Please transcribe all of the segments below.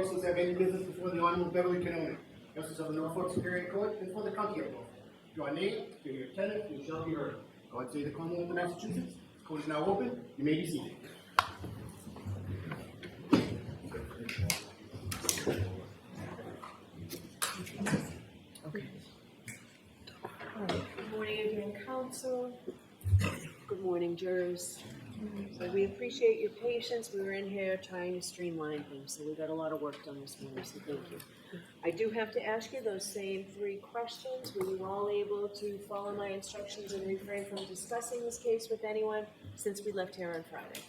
persons have any business before the Honorable Beverly Cannone, Justice of the Norfolk Superior Court, and for the County of Norfolk. Your name, to your tenant, you shall be heard. God save the Commonwealth of Massachusetts. The court is now open. You may be seated. Okay. All right. Good morning again, counsel. Good morning, jurors. So we appreciate your patience. We were in here trying to streamline things, so we got a lot of work done this morning, so thank you. I do have to ask you those same 3 questions. Were you all able to follow my instructions and refrain from discussing this case with anyone since we left here on Friday?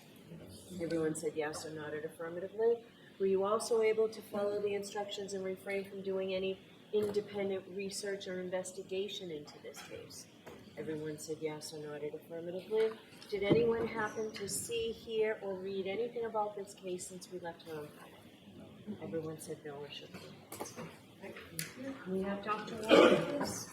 Everyone said yes or nodded affirmatively. Were you also able to follow the instructions and refrain from doing any independent research or investigation into this case? Everyone said yes or nodded affirmatively. Did anyone happen to see, hear, or read anything about this case since we left here on Friday? Everyone said no or should be. Right. We have Dr. Wolfe, please.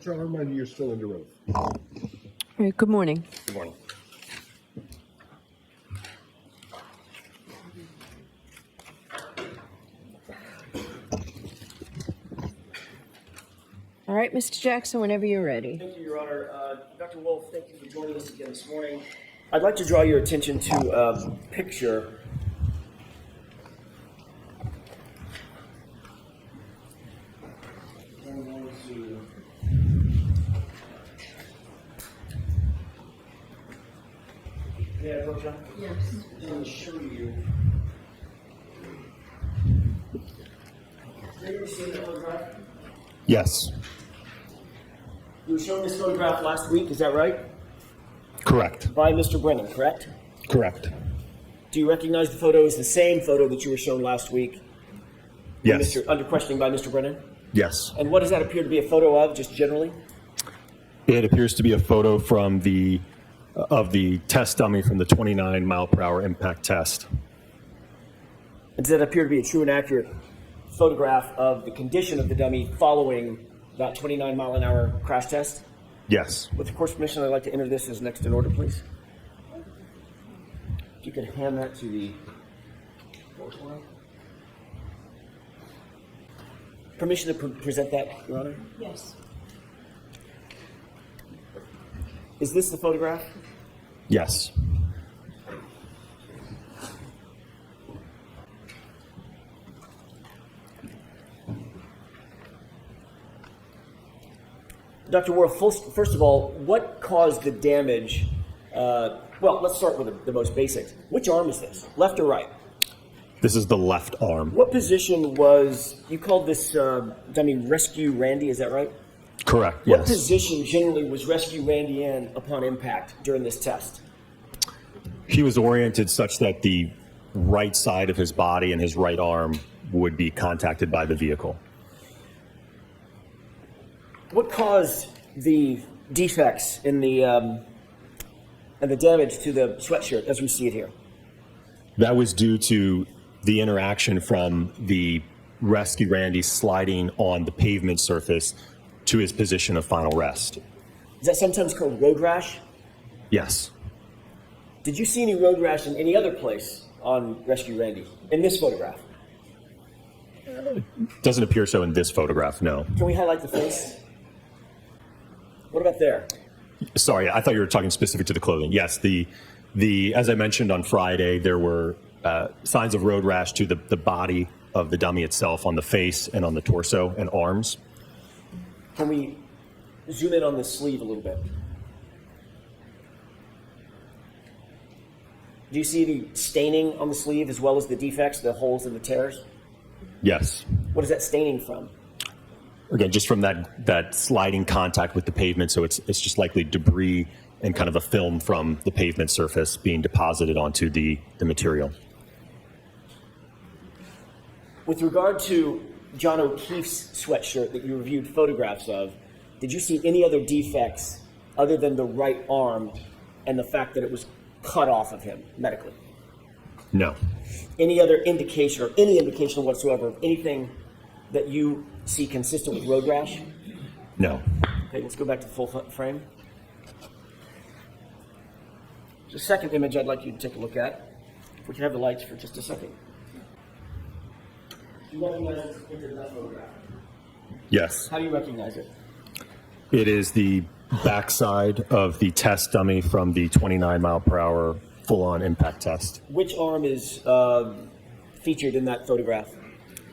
I'll remind you, you're still under oath. All right, good morning. Good morning. All right, Mr. Jackson, whenever you're ready. Thank you, Your Honor. Dr. Wolfe, thank you for joining us again this morning. I'd like to draw your attention to a picture. Yeah, Roger? Yes. I'm going to show you. Have you seen the photograph? Yes. You were shown this photograph last week, is that right? Correct. By Mr. Brennan, correct? Correct. Do you recognize the photo as the same photo that you were shown last week? Yes. Under questioning by Mr. Brennan? Yes. And what does that appear to be a photo of, just generally? It appears to be a photo from the test dummy from the 29 mile per hour impact test. And does that appear to be a true and accurate photograph of the condition of the dummy following that 29 mile an hour crash test? Yes. With the court's permission, I'd like to enter this as next in order, please. If you could hand that to the court file. Permission to present that, Your Honor? Yes. Is this the photograph? Yes. Dr. Wolfe, first of all, what caused the damage? Well, let's start with the most basic. Which arm is this, left or right? This is the left arm. What position was, you called this dummy Rescue Randy, is that right? Correct, What yes. position generally was Rescue Randy in upon impact during this test? He was oriented such that the right side of his body and his right arm would be contacted by the vehicle. What caused the defects in the and the damage to the sweatshirt as we see it here? That was due to the interaction from the Rescue Randy sliding on the pavement surface to his position of final rest. Is that sometimes called road rash? Yes. Did you see any road rash in any other place on Rescue Randy in this photograph? Doesn't appear so in this photograph, no. Can we highlight the face? What about there? Sorry, I thought you were talking specific to the clothing. Yes, the as I mentioned on Friday, there were signs of road rash to the body of the dummy itself on the face and on the torso and arms. Can we zoom in on the sleeve a little bit? Do you see the staining on the sleeve as well as the defects, the holes and the tears? Yes. What is that staining from? Again, just from that sliding contact with the pavement, so it's just likely debris and kind of a film from the pavement surface being deposited onto the material. With regard to John O'Keefe's sweatshirt that you reviewed photographs of, did you see any other defects other than the right arm and the fact that it was cut off of him medically? No. Any other indication or any indication whatsoever of anything that you see consistent with road rash? No. Okay, let's go back to the full frame. The second image I'd like you to take a look at. If we can have the lights for just a second. Do you recognize what's depicted in that photograph? Yes. How do you recognize it? It is the backside of the test dummy from the 29 mile per hour full-on impact test. Which arm is featured in that photograph?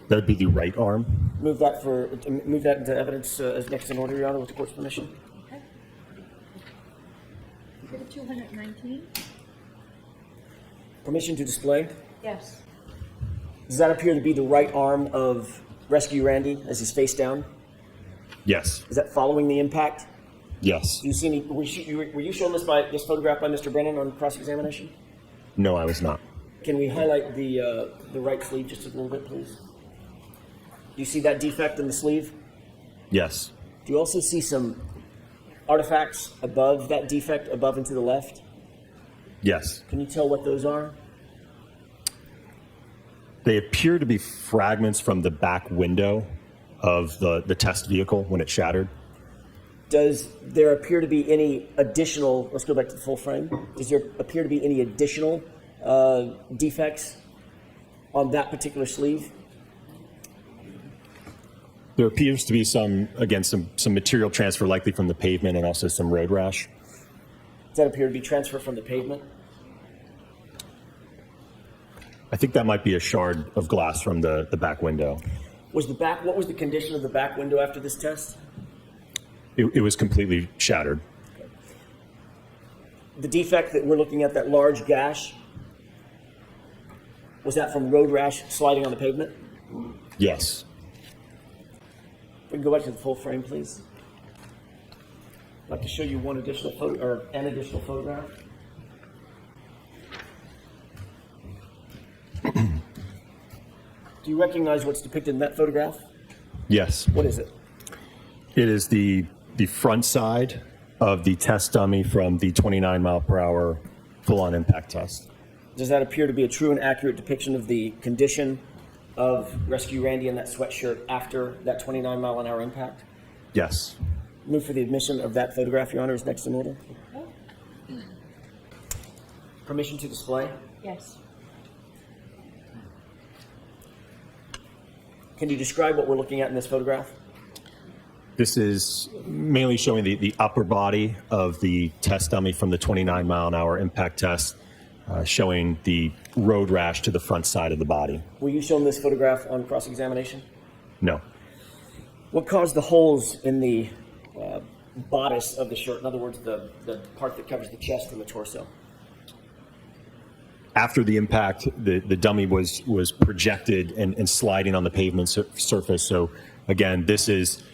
That would be the right arm. Move that into evidence as next in order, Your Honor, with the court's permission. Okay. Is it a 219? Permission to display. Yes. Does that appear to be the right arm of Rescue Randy as he's face down? Yes. Is that following the impact? Yes. Do you see any? Were you shown this photograph by Mr. Brennan on cross-examination? No, I was not. Can we highlight the right sleeve just a little bit, please? Do you see that defect in the sleeve? Yes. Do you also see some artifacts above that defect, above and to the left? Yes. Can you tell what those are? They appear to be fragments from the back window of the test vehicle when it shattered. Does there appear to be any additional, let's go back to the full frame. Does there appear to be any additional defects on that particular sleeve? There appears to be some material transfer, likely from the pavement, and also some road rash. Does that appear to be transfer from the pavement? I think that might be a shard of glass from the back window. What was the condition of the back window after this test? It was completely shattered. The defect that we're looking at, that large gash, was that from road rash sliding on the pavement? Yes. We can go back to the full frame, please. I'd like to show you an additional photograph. Do you recognize what's depicted in that photograph? Yes. What is it? It is the front side of the test dummy from the 29 mile per hour full-on impact test. Does that appear to be a true and accurate depiction of the condition of Rescue Randy in that sweatshirt after that 29 mile an hour impact? Yes. Move for the admission of that photograph, Your Honor, is next in order. Permission to display. Yes. Can you describe what we're looking at in this photograph? This is mainly showing the upper body of the test dummy from the 29 mile an hour impact test, showing the road rash to the front side of the body. Were you shown this photograph on cross-examination? No. What caused the holes in the bodice of the shirt? In other words, the part that covers the chest and the torso. After the impact, the dummy was projected and sliding on the pavement surface. So again, this is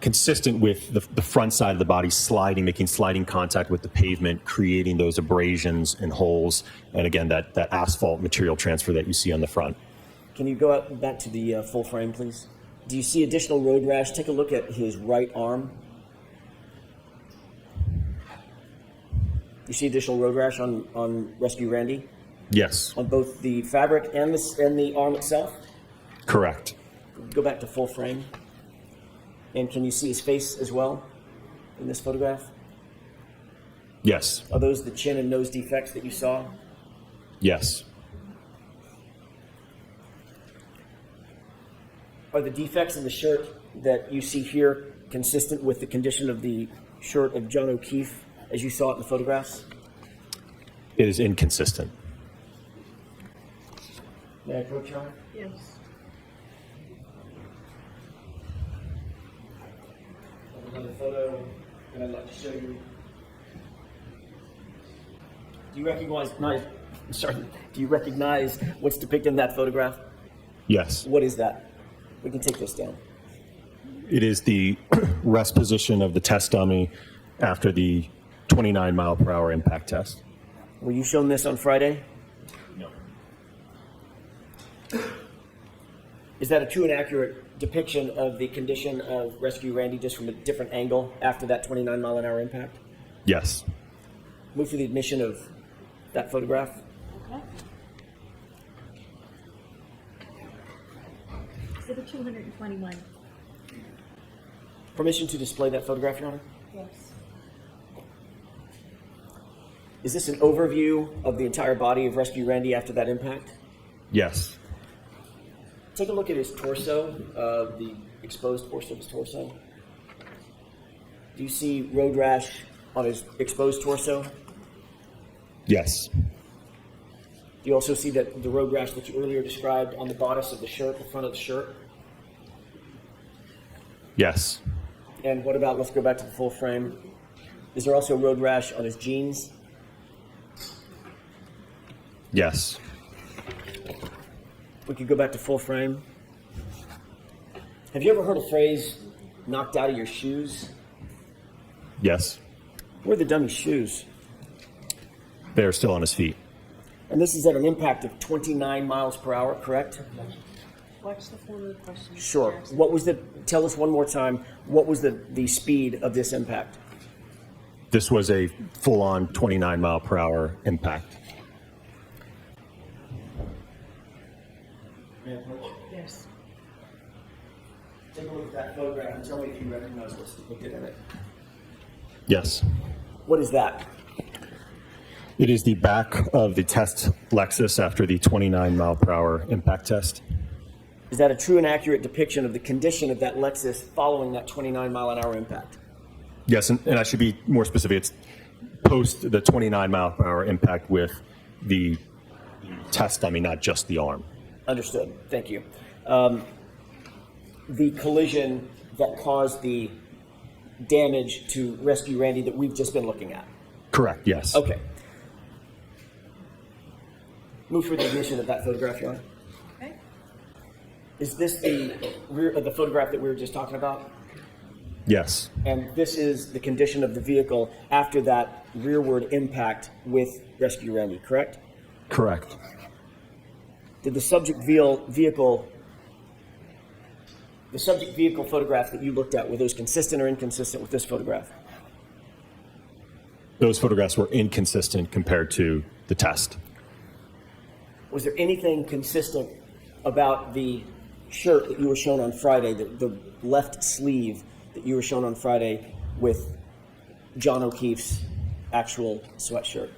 consistent with the front side of the body sliding, making sliding contact with the pavement, creating those abrasions and holes. And again, that asphalt material transfer that you see on the front. Can you go back to the full frame, please? Do you see additional road rash? Take a look at his right arm. You see additional road rash on Rescue Randy? Yes. On both the fabric and the arm itself? Correct. Go back to full frame. And can you see his face as well in this photograph? Yes. Are those the chin and nose defects that you saw? Yes. Are the defects in the shirt that you see here consistent with the condition of the shirt of John O'Keefe as you saw it in the photographs? It is inconsistent. May I approach, Your Honor? Yes. Another photo that I'd like to show you. Do you recognize what's depicted in that photograph? Yes. What is that? We can take this down. It is the rest position of the test dummy after the 29 mile per hour impact test. Were you shown this on Friday? No. Is that a true and accurate depiction of the condition of Rescue Randy just from a different angle after that 29-mile-an-hour impact? Yes. Move for the admission of that photograph. Okay. Exhibit 221. Permission to display that photograph, Your Honor? Yes. Is this an overview of the entire body of Rescue Randy after that impact? Yes. Take a look at his torso, the exposed portion of his torso. Do you see road rash on his exposed torso? Yes. Do you also see that the road rash that you earlier described on the bodice of the shirt, the front of the shirt? Yes. And what about, let's go back to the full frame. Is there also road rash on his jeans? Yes. We could go back to full frame. Have you ever heard a phrase, knocked out of your shoes? Yes. Where are the dummy shoes? They're still on his feet. And this is at an impact of 29 miles per hour, correct? Watch the form of the question. Sure. What was tell us one more time, what was the speed of this impact? This was a full-on 29-mile-per-hour impact. Yes. Take a look at that photograph and tell me if you recognize what's depicted in it. Yes. What is that? It is the back of the test Lexus after the 29-mile-per-hour impact test. Is that a true and accurate depiction of the condition of that Lexus following that 29-mile-an-hour impact? Yes, and I should be more specific. It's post the 29-mile-per-hour impact with the test dummy, not just the arm. Understood. Thank you. The collision that caused the damage to Rescue Randy that we've just been looking at. Correct, yes. Okay. Move for the admission of that photograph, Your Honor. Okay. Is this the rear of the photograph that we were just talking about? Yes. And this is the condition of the vehicle after that rearward impact with Rescue Randy, correct? Correct. Did the subject vehicle photographs that you looked at, were those consistent or inconsistent with this photograph? Those photographs were inconsistent compared to the test. Was there anything consistent about the shirt that you were shown on Friday, the left sleeve that you were shown on Friday with John O'Keefe's actual sweatshirt?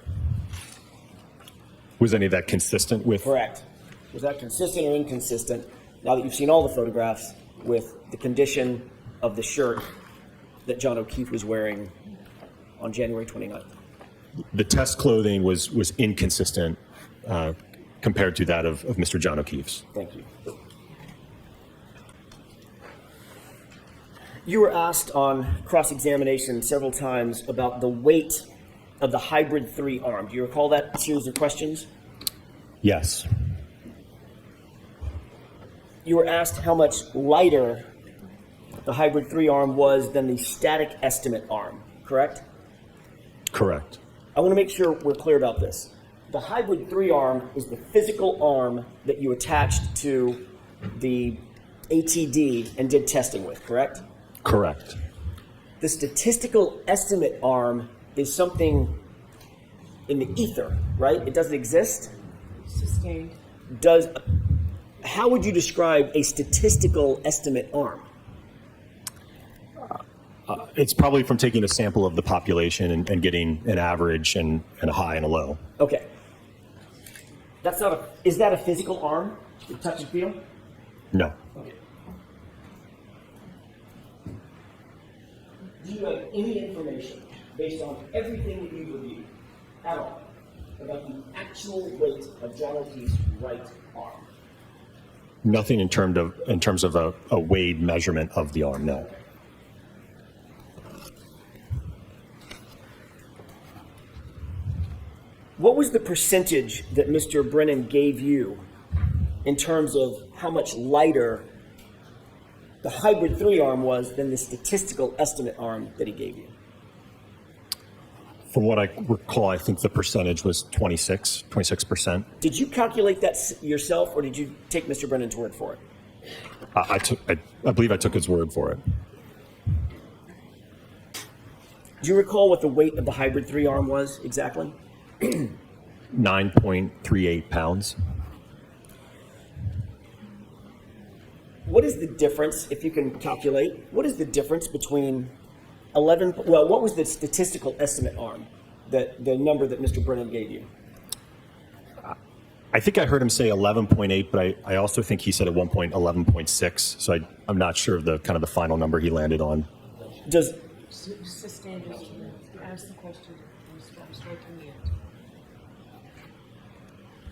Was any of that consistent with? Correct. Was that consistent or inconsistent, now that you've seen all the photographs, with the condition of the shirt that John O'Keefe was wearing on January 29th? The test clothing was inconsistent compared to that of Mr. John O'Keefe's. Thank you. You were asked on cross-examination several times about the weight of the Hybrid 3 arm. Do you recall that series of questions? Yes. You were asked how much lighter the Hybrid 3 arm was than the static estimate arm, correct? Correct. I want to make sure we're clear about this. The Hybrid 3 arm is the physical arm that you attached to the ATD and did testing with, correct? Correct. The statistical estimate arm is something in the ether, right? It doesn't exist. Sustained. How would you describe a statistical estimate arm? It's probably from taking a sample of the population and getting an average and a high and a low. Okay. Is that a physical arm? You touch and feel? No. Okay. Do you have any information based on everything that you've reviewed at all about the actual weight of John O'Keefe's right arm? Nothing in terms of a weighed measurement of the arm, no. What was the percentage that Mr. Brennan gave you in terms of how much lighter the Hybrid 3 arm was than the statistical estimate arm that he gave you? From what I recall, I think the percentage was 26%. Did you calculate that yourself, or did you take Mr. Brennan's word for it? I believe I took his word for it. Do you recall what the weight of the hybrid 3-arm was exactly? 9.38 pounds. What is the difference, if you can calculate, what is the difference between 11, well, what was the statistical estimate arm, that the number that Mr. Brennan gave you? I think I heard him say 11.8, but I also think he said at one point 11.6. So I'm not sure of the kind of the final number he landed on. Does Sustain, ask the question. Straight to me.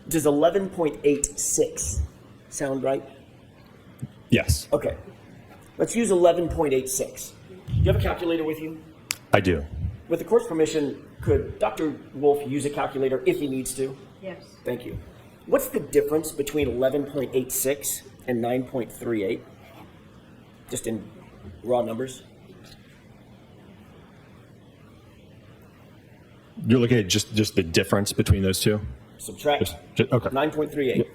does 11.86 sound right? Yes, Okay. Let's use 11.86. Do you have a calculator with you? I do. With the court's permission, could Dr. Wolfe use a calculator if he needs to? Yes. Thank you. What's the difference between 11.86 and 9.38? Just in raw numbers? You're looking at just the difference between those two? Subtract Okay. 9.38.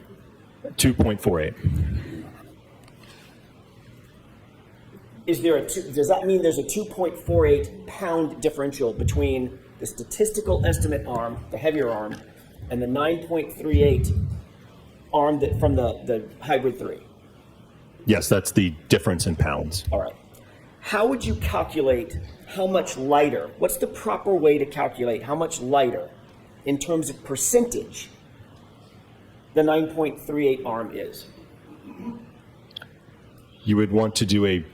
2.48. Does that mean there's a 2.48 pound differential between the statistical estimate arm, the heavier arm, and the 9.38 arm from the hybrid 3? Yes, that's the difference in pounds. All right. How would you calculate how much lighter? What's the proper way to calculate how much lighter, in terms of percentage, the 9.38 arm is? You would want to do a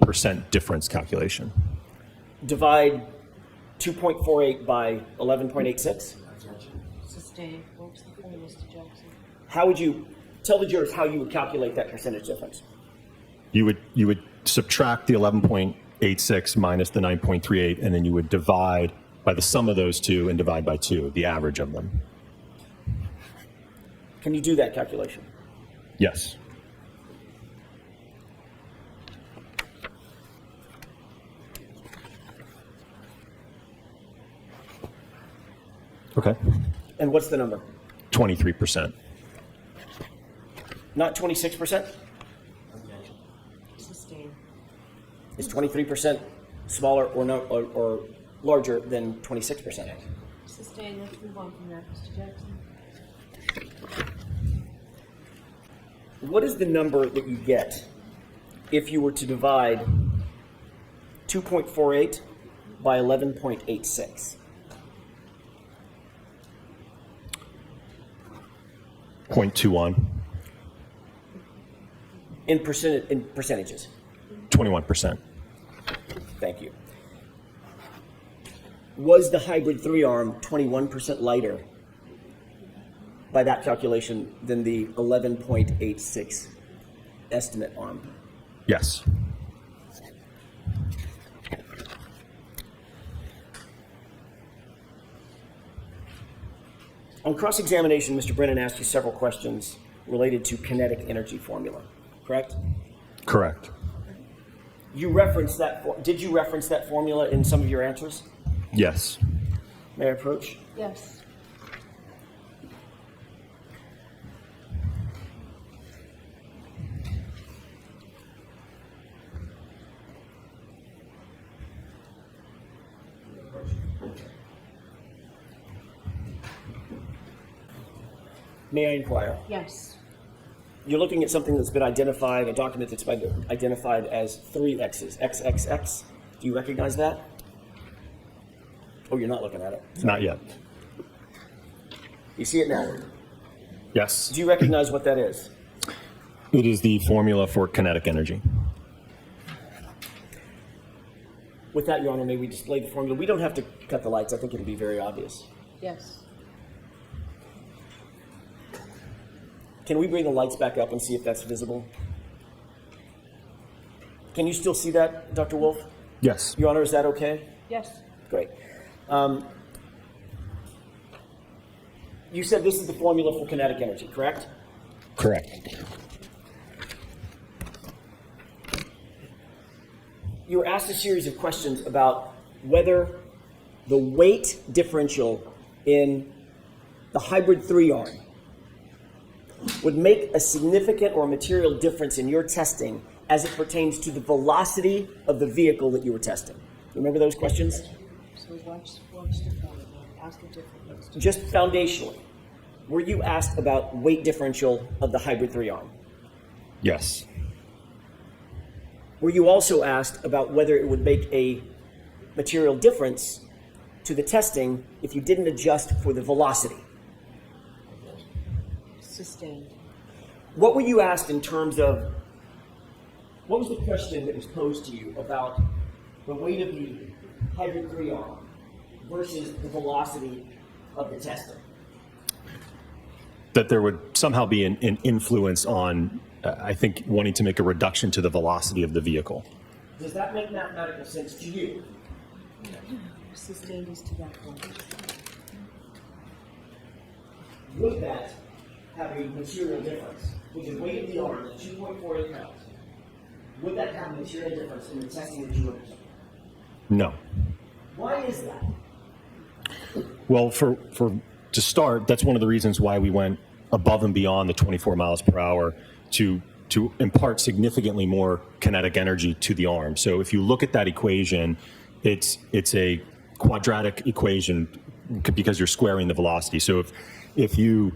percent difference calculation. Divide 2.48 by 11.86? Sustain. What was the point, Mr. Jackson? How would you tell the jurors how you would calculate that percentage difference? You would subtract the 11.86 minus the 9.38, and then you would divide by the sum of those two and divide by 2, the average of them. Can you do that calculation? Yes. Okay. And what's the number? 23%. Not 26%? Sustain. Is 23% smaller or no, or larger than 26%? Sustain. Let's move on from that, Mr. Jackson. What is the number that you get if you were to divide 2.48 by 11.86? 0.21. In percentages? 21%. Thank you. Was the hybrid 3-arm 21% lighter by that calculation than the 11.86 estimate arm? Yes. On cross-examination, Mr. Brennan asked you several questions related to kinetic energy formula, correct? Correct. You referenced that. Did you reference that formula in some of your answers? Yes. May I approach? Yes. May I inquire? Yes. You're looking at something that's been identified, a document that's been identified as 3 X's, XXX. Do you recognize that? Oh, you're not looking at it. Not yet. You see it now. Yes. Do you recognize what that is? It is the formula for kinetic energy. With that, Your Honor, may we display the formula? We don't have to cut the lights. I think it'll be very obvious. Yes. Can we bring the lights back up and see if that's visible? Can you still see that, Dr. Wolfe? Yes. Your Honor, is that okay? Yes. Great. You said this is the formula for kinetic energy, correct? Correct. You were asked a series of questions about whether the weight differential in the hybrid 3-arm would make a significant or material difference in your testing as it pertains to the velocity of the vehicle that you were testing? Remember those questions? So watch the phone, ask a different question. Just foundationally, were you asked about weight differential of the hybrid 3-arm? Yes. Were you also asked about whether it would make a material difference to the testing if you didn't adjust for the velocity? Sustained. What were you asked in terms of, what was the question that was posed to you about the weight of the hybrid 3-arm versus the velocity of the testing? That there would somehow be an influence on, I think, wanting to make a reduction to the velocity of the vehicle. Does that make mathematical sense to you? Sustained is to that point. Would that have a material difference? With the weight of the arm at 2.48 pounds, would that have a material difference in the testing that you undertook? No. Why is that? Well, to start, that's one of the reasons why we went above and beyond the 24 miles per hour to impart significantly more kinetic energy to the arm. So if you look at that equation, it's a quadratic equation because you're squaring the velocity. So if you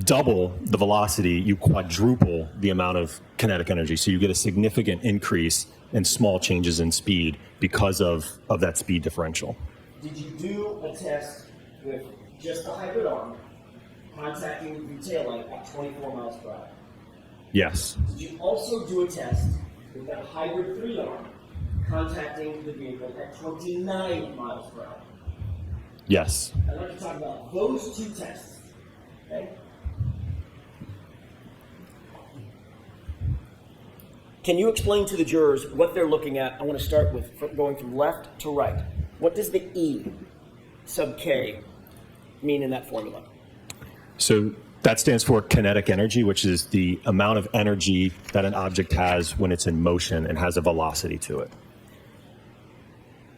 double the velocity, you quadruple the amount of kinetic energy. So you get a significant increase in small changes in speed because of that speed differential. Did you do a test with just the hybrid arm contacting the tail light at 24 miles per hour? Yes. Did you also do a test with that hybrid 3-arm contacting the vehicle at 29 miles per hour? Yes. I'd like to talk about those two tests. Okay? Can you explain to the jurors what they're looking at? I want to start with going from left to right. What does the E sub K mean in that formula? So that stands for kinetic energy, which is the amount of energy that an object has when it's in motion and has a velocity to it.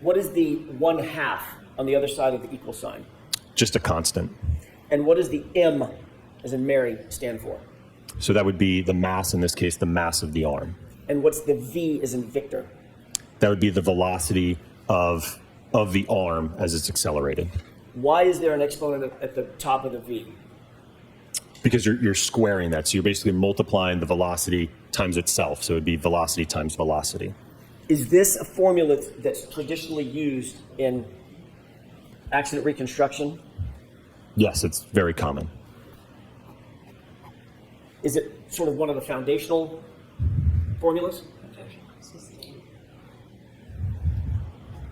What is the 1/2 on the other side of the equal sign? Just a constant. And what does the M, as in Mary, stand for? So that would be the mass, in this case, the mass of the arm. And what's the V, as in Victor? That would be the velocity of the arm as it's accelerated. Why is there an exponent at the top of the V? Because you're squaring that. So you're basically multiplying the velocity times itself. So it would be velocity times velocity. Is this a formula that's traditionally used in accident reconstruction? Yes, it's very common. Is it sort of one of the foundational formulas?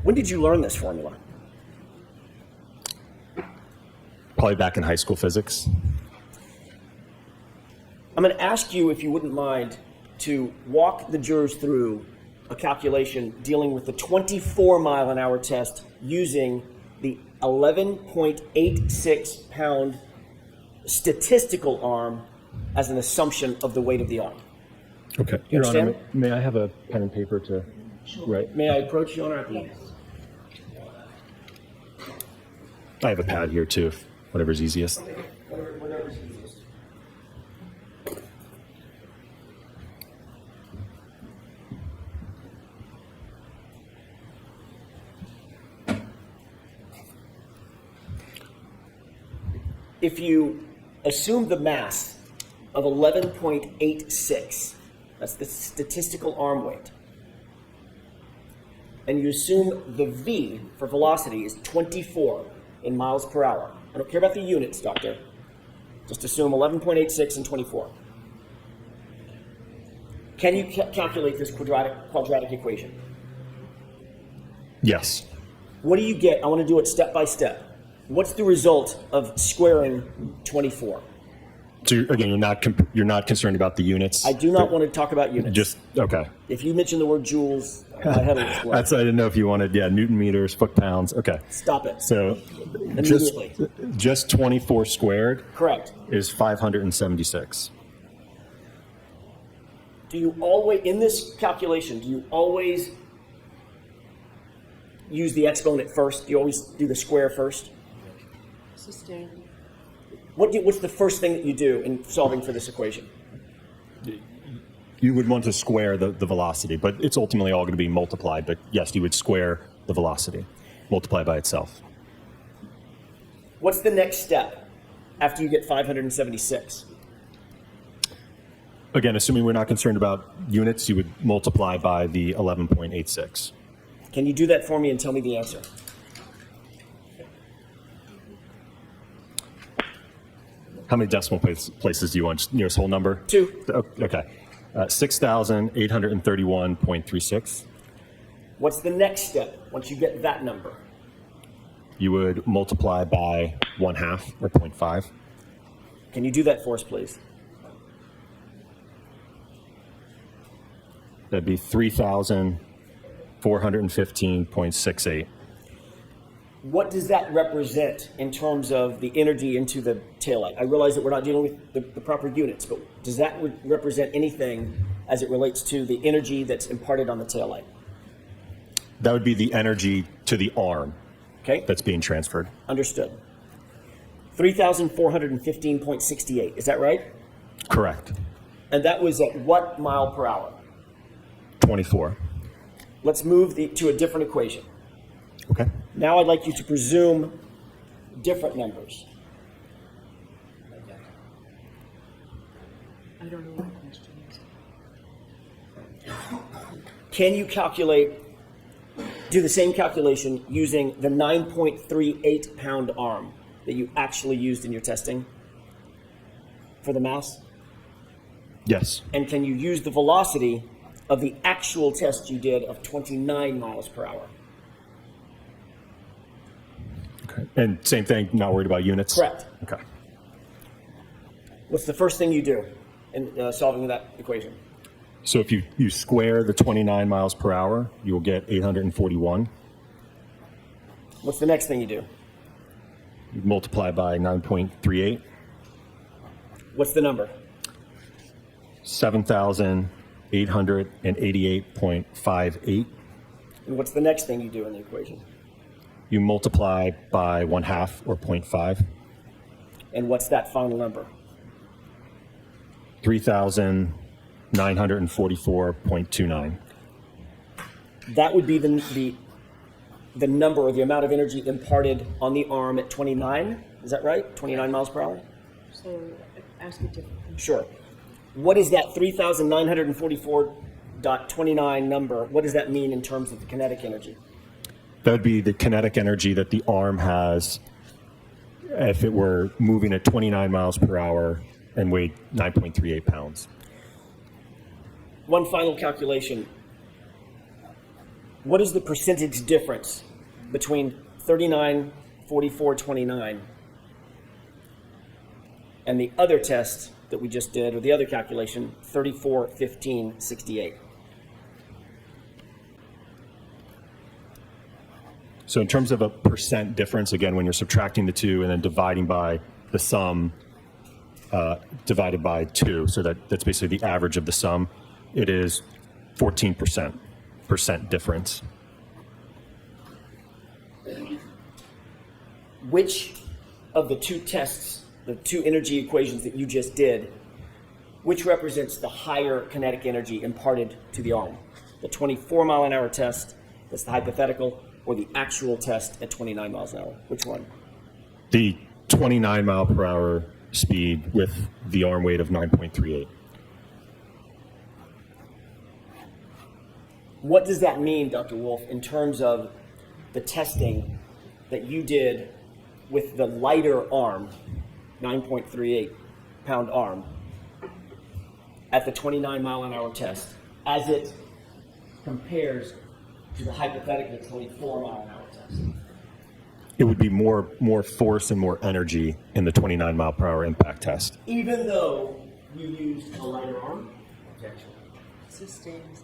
When did you learn this formula? Probably back in high school physics. I'm going to ask you, if you wouldn't mind, to walk the jurors through a calculation dealing with the 24-mile-an-hour test using the 11.86 pound statistical arm as an assumption of the weight of the arm. Okay. You Your Honor, understand? may I have a pen and paper to write? May I approach you, Honor? I have a pad here too, whatever's easiest. Whatever's easiest. If you assume the mass of 11.86, that's the statistical arm weight, and you assume the V for velocity is 24 in miles per hour. I don't care about the units, doctor. Just assume 11.86 and 24. Can you calculate this quadratic equation? Yes. What do you get? I want to do it step by step. What's the result of squaring 24? So again, you're not concerned about the units. I do not want to talk about units. Just okay. If you mention the word joules, my head will explode. That's I didn't know if you wanted. Yeah, Newton meters, foot pounds. Okay. Stop it. So Immediately. just 24 squared Correct. is 576. Do you always, in this calculation, do you always use the exponent first? Do you always do the square first? Sustained. What's the first thing that you do in solving for this equation? You would want to square the velocity, but it's ultimately all going to be multiplied. But yes, you would square the velocity, multiply by itself. What's the next step after you get 576? Again, assuming we're not concerned about units, you would multiply by the 11.86. Can you do that for me and tell me the answer? How many decimal places do you want? Nearest whole number? 2. Okay. 6,831.36. What's the next step once you get that number? You would multiply by 1/2 or 0.5. Can you do that for us, please? That'd be 3,415.68. What does that represent in terms of the energy into the taillight? I realize that we're not dealing with the proper units, but does that represent anything as it relates to the energy that's imparted on the taillight? That would be the energy to the arm Okay, that's being transferred. understood. 3,415.68, is that right? Correct. And that was at what mile per hour? 24. Let's move to a different equation. Okay. Now I'd like you to presume different numbers. I don't know what the question is. Can you do the same calculation using the 9.38 pound arm that you actually used in your testing for the mass? Yes. And can you use the velocity of the actual test you did of 29 miles per hour? Okay. And same thing, not worried about units? Correct. Okay. What's the first thing you do in solving that equation? So if you square the 29 miles per hour, you will get 841. What's the next thing you do? You multiply by 9.38. What's the number? 7,888.58. And what's the next thing you do in the equation? You multiply by 1/2 or 0.5. And what's that final number? 3,944.29. That would be the number or the amount of energy imparted on the arm at 29. Is that right? 29 miles per hour? So ask it differently. Sure. What is that 3,944.29 number? What does that mean in terms of the kinetic energy? That would be the kinetic energy that the arm has if it were moving at 29 miles per hour and weighed 9.38 pounds. One final calculation. What is the percentage difference between 39.44.29 and the other test that we just did, or the other calculation, 34.15.68? So in terms of a percent difference, again, when you're subtracting the two and then dividing by the sum divided by 2, so that's basically the average of the sum, it is 14% difference. Which of the two tests, the two energy equations that you just did, which represents the higher kinetic energy imparted to the arm? The 24 mile an hour test, that's the hypothetical, or the actual test at 29 miles an hour? Which one? The 29 mile per hour speed with the arm weight of 9.38. What does that mean, Dr. Wolfe, in terms of the testing that you did with the lighter arm, 9.38 pound arm, at the 29 mile an hour test, as it compares to the hypothetical 24 mile an hour test? It would be more force and more energy in the 29 mile per hour impact test. Even though you used a lighter arm? Objection. Sustains.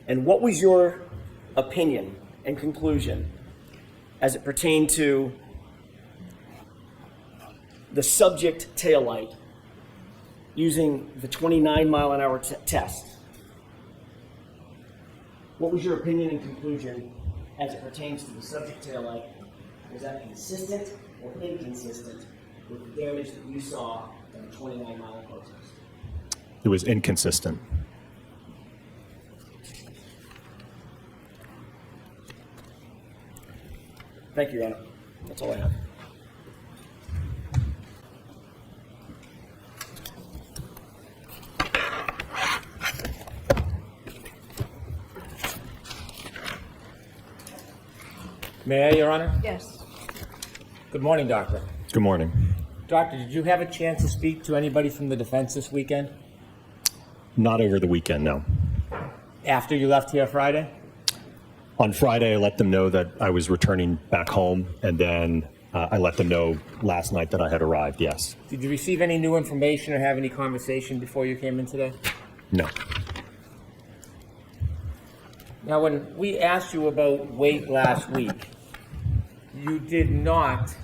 And what was your opinion and conclusion as it pertained to the subject taillight using the 29 mile an hour test? What was your opinion and conclusion as it pertains to the subject tail light, was that consistent or inconsistent with the damage that you saw at a 29-mile protest? It was inconsistent. Thank you, Your Honor. That's all I have. May I, Your Honor? Yes. Good morning, Doctor. Good morning. Doctor, did you have a chance to speak to anybody from the defense this weekend? Not over the weekend, no. After you left here Friday? On Friday, I let them know that I was returning back home, and then I let them know last night that I had arrived, yes. Did you receive any new information or have any conversation before you came in today? No. Now, when we asked you about weight last week, you did not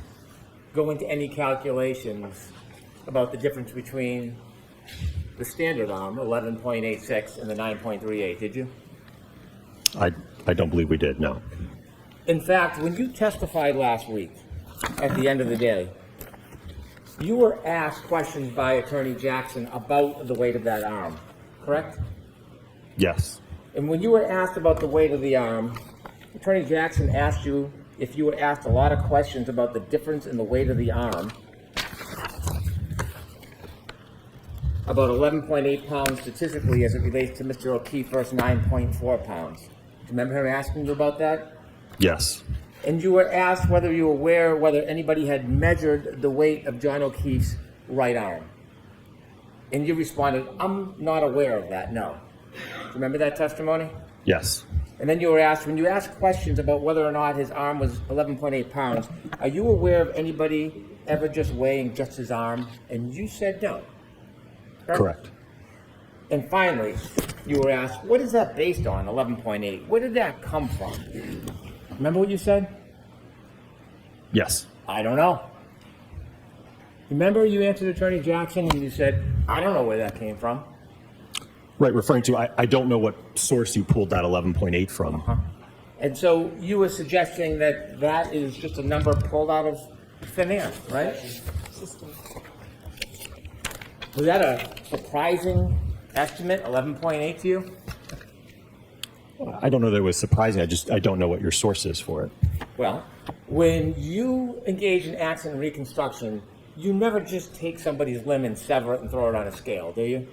go into any calculations about the difference between the standard arm, 11.86, and the 9.38, did you? I don't believe we did, no. In fact, when you testified last week, at the end of the day, you were asked questions by Attorney Jackson about the weight of that arm, correct? Yes. And when you were asked about the weight of the arm, Attorney Jackson asked you if you were asked a lot of questions about the difference in the weight of the arm, about 11.8 pounds statistically as it relates to Mr. O'Keefe versus 9.4 pounds. Do you remember him asking you about that? Yes. And you were asked whether you were aware whether anybody had measured the weight of John O'Keefe's right arm. And you responded, I'm not aware of that, no. Do you remember that testimony? Yes. And then you were asked, when you asked questions about whether or not his arm was 11.8 pounds, are you aware of anybody ever just weighing just his arm? And you said no. Correct. And finally, you were asked, what is that based on, 11.8? Where did that come from? Remember what you said? Yes. I don't know. Remember you answered Attorney Jackson and you said, I don't know where that came from. Right, referring to, I don't know what source you pulled that 11.8 from. And so you were suggesting that that is just a number pulled out of thin air, right? Was that a surprising estimate, 11.8 to you? I don't know that it was surprising. I don't know what your source is for it. Well, when you engage in accident reconstruction, you never just take somebody's limb and sever it and throw it on a scale, do you?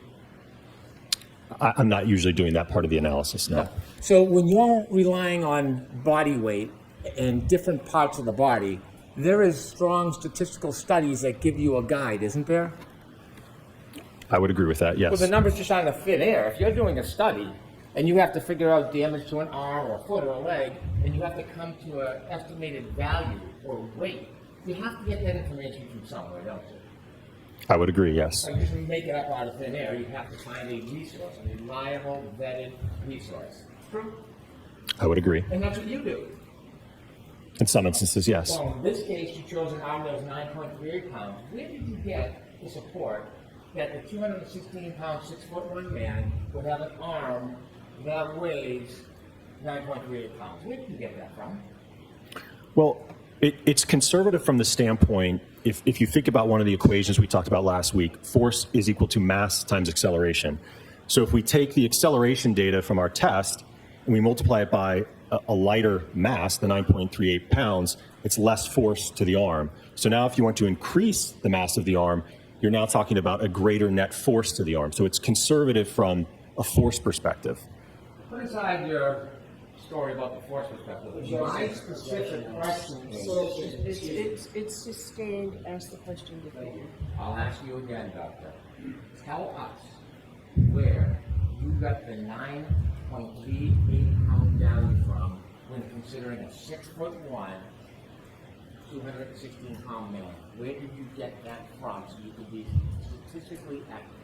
I'm not usually doing that part of the analysis, no. So when you're relying on body weight and different parts of the body, there is strong statistical studies that give you a guide, isn't there? I would agree with that, yes. Well, the numbers just aren't thin air. If you're doing a study and you have to figure out damage to an arm or a foot or a leg, and you have to come to an estimated value or weight, you have to get that information from somewhere, don't you? I would agree, yes. So you just make it up out of thin air. You have to find a resource, a reliable, vetted resource. True? I would agree. And that's what you do. In some instances, yes. Well, in this case, you chose an arm that was 9.38 pounds. Where did you get the support that the 216-pound, 6'1" man would have an arm that weighs 9.38 pounds? Where did you get that from? Well, it's conservative from the standpoint, if you think about one of the equations we talked about last week, force is equal to mass times acceleration. So if we take the acceleration data from our test and we multiply it by a lighter mass, the 9.38 pounds, it's less force to the arm. So now if you want to increase the mass of the arm, you're now talking about a greater net force to the arm. So it's conservative from a force perspective. Put aside your story about the force perspective. My specific question is... It's sustained. Ask the question again. I'll ask you again, Doctor. Tell us where you got the 9.38 pound value from when considering a 6'1", 216 pound man. Where did you get that from so you could be statistically accurate?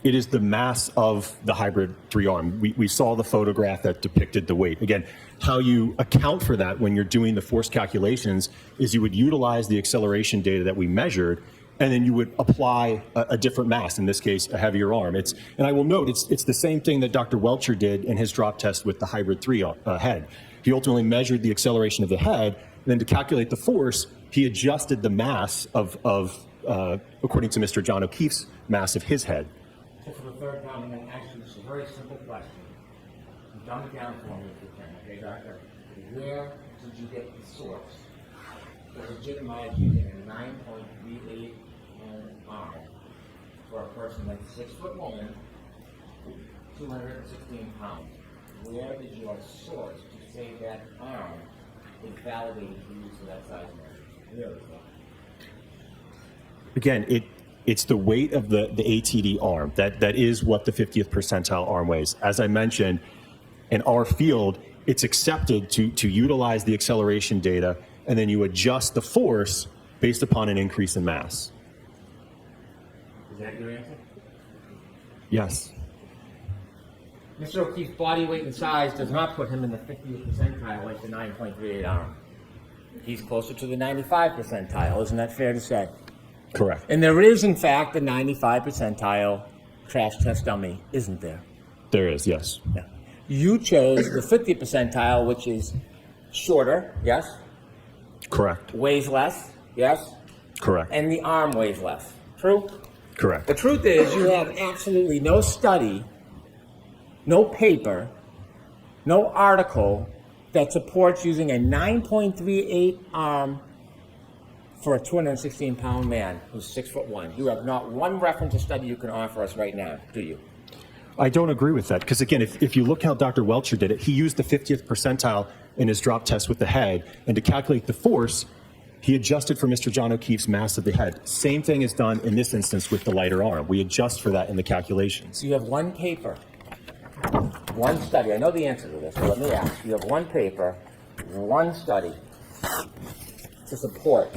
It is the mass of the hybrid 3-arm. We saw the photograph that depicted the weight. Again, how you account for that when you're doing the force calculations is you would utilize the acceleration data that we measured and then you would apply a different mass, in this case, a heavier arm. And I will note, it's the same thing that Dr. Welcher did in his drop test with the hybrid 3 head. He ultimately measured the acceleration of the head, and then to calculate the force, he adjusted the mass of according to Mr. John O'Keefe's mass of his head. So for the third time, I'm going to ask you just a very simple question. Dumb it down for me if you can, okay, doctor? Where did you get the source to legitimize using a 9.38 arm for a person that's 6 foot 1, 216 pounds? Where did your source to say that arm is validated to use for that size measure? Where is that? Again, it's the weight of the ATD arm. That is what the 50th percentile arm weighs. As I mentioned, in our field, it's accepted to utilize the acceleration data, and then you adjust the force based upon an increase in mass. Is that your answer? Yes. Mr. O'Keefe's body weight and size does not put him in the 50th percentile like the 9.38 arm. He's closer to the 95 percentile. Isn't that fair to say? Correct. And there is, in fact, a 95 percentile crash test dummy, isn't there? There is, yes. Yeah. You chose the 50th percentile, which is shorter, yes? Correct. Weighs less, yes? Correct. And the arm weighs less. True? Correct. The truth is, you have absolutely no study, no paper, no article that supports using a 9.38 arm for a 216-pound man who's 6 foot 1. You have not one reference or study you can offer us right now, do you? I don't agree with that, because again, if you look how Dr. Welcher did it, he used the 50th percentile in his drop test with the head, and to calculate the force, he adjusted for Mr. John O'Keefe's mass of the head. Same thing is done in this instance with the lighter arm. We adjust for that in the calculations. So you have one paper, one study. I know the answer to this, but let me ask. You have one paper, one study to support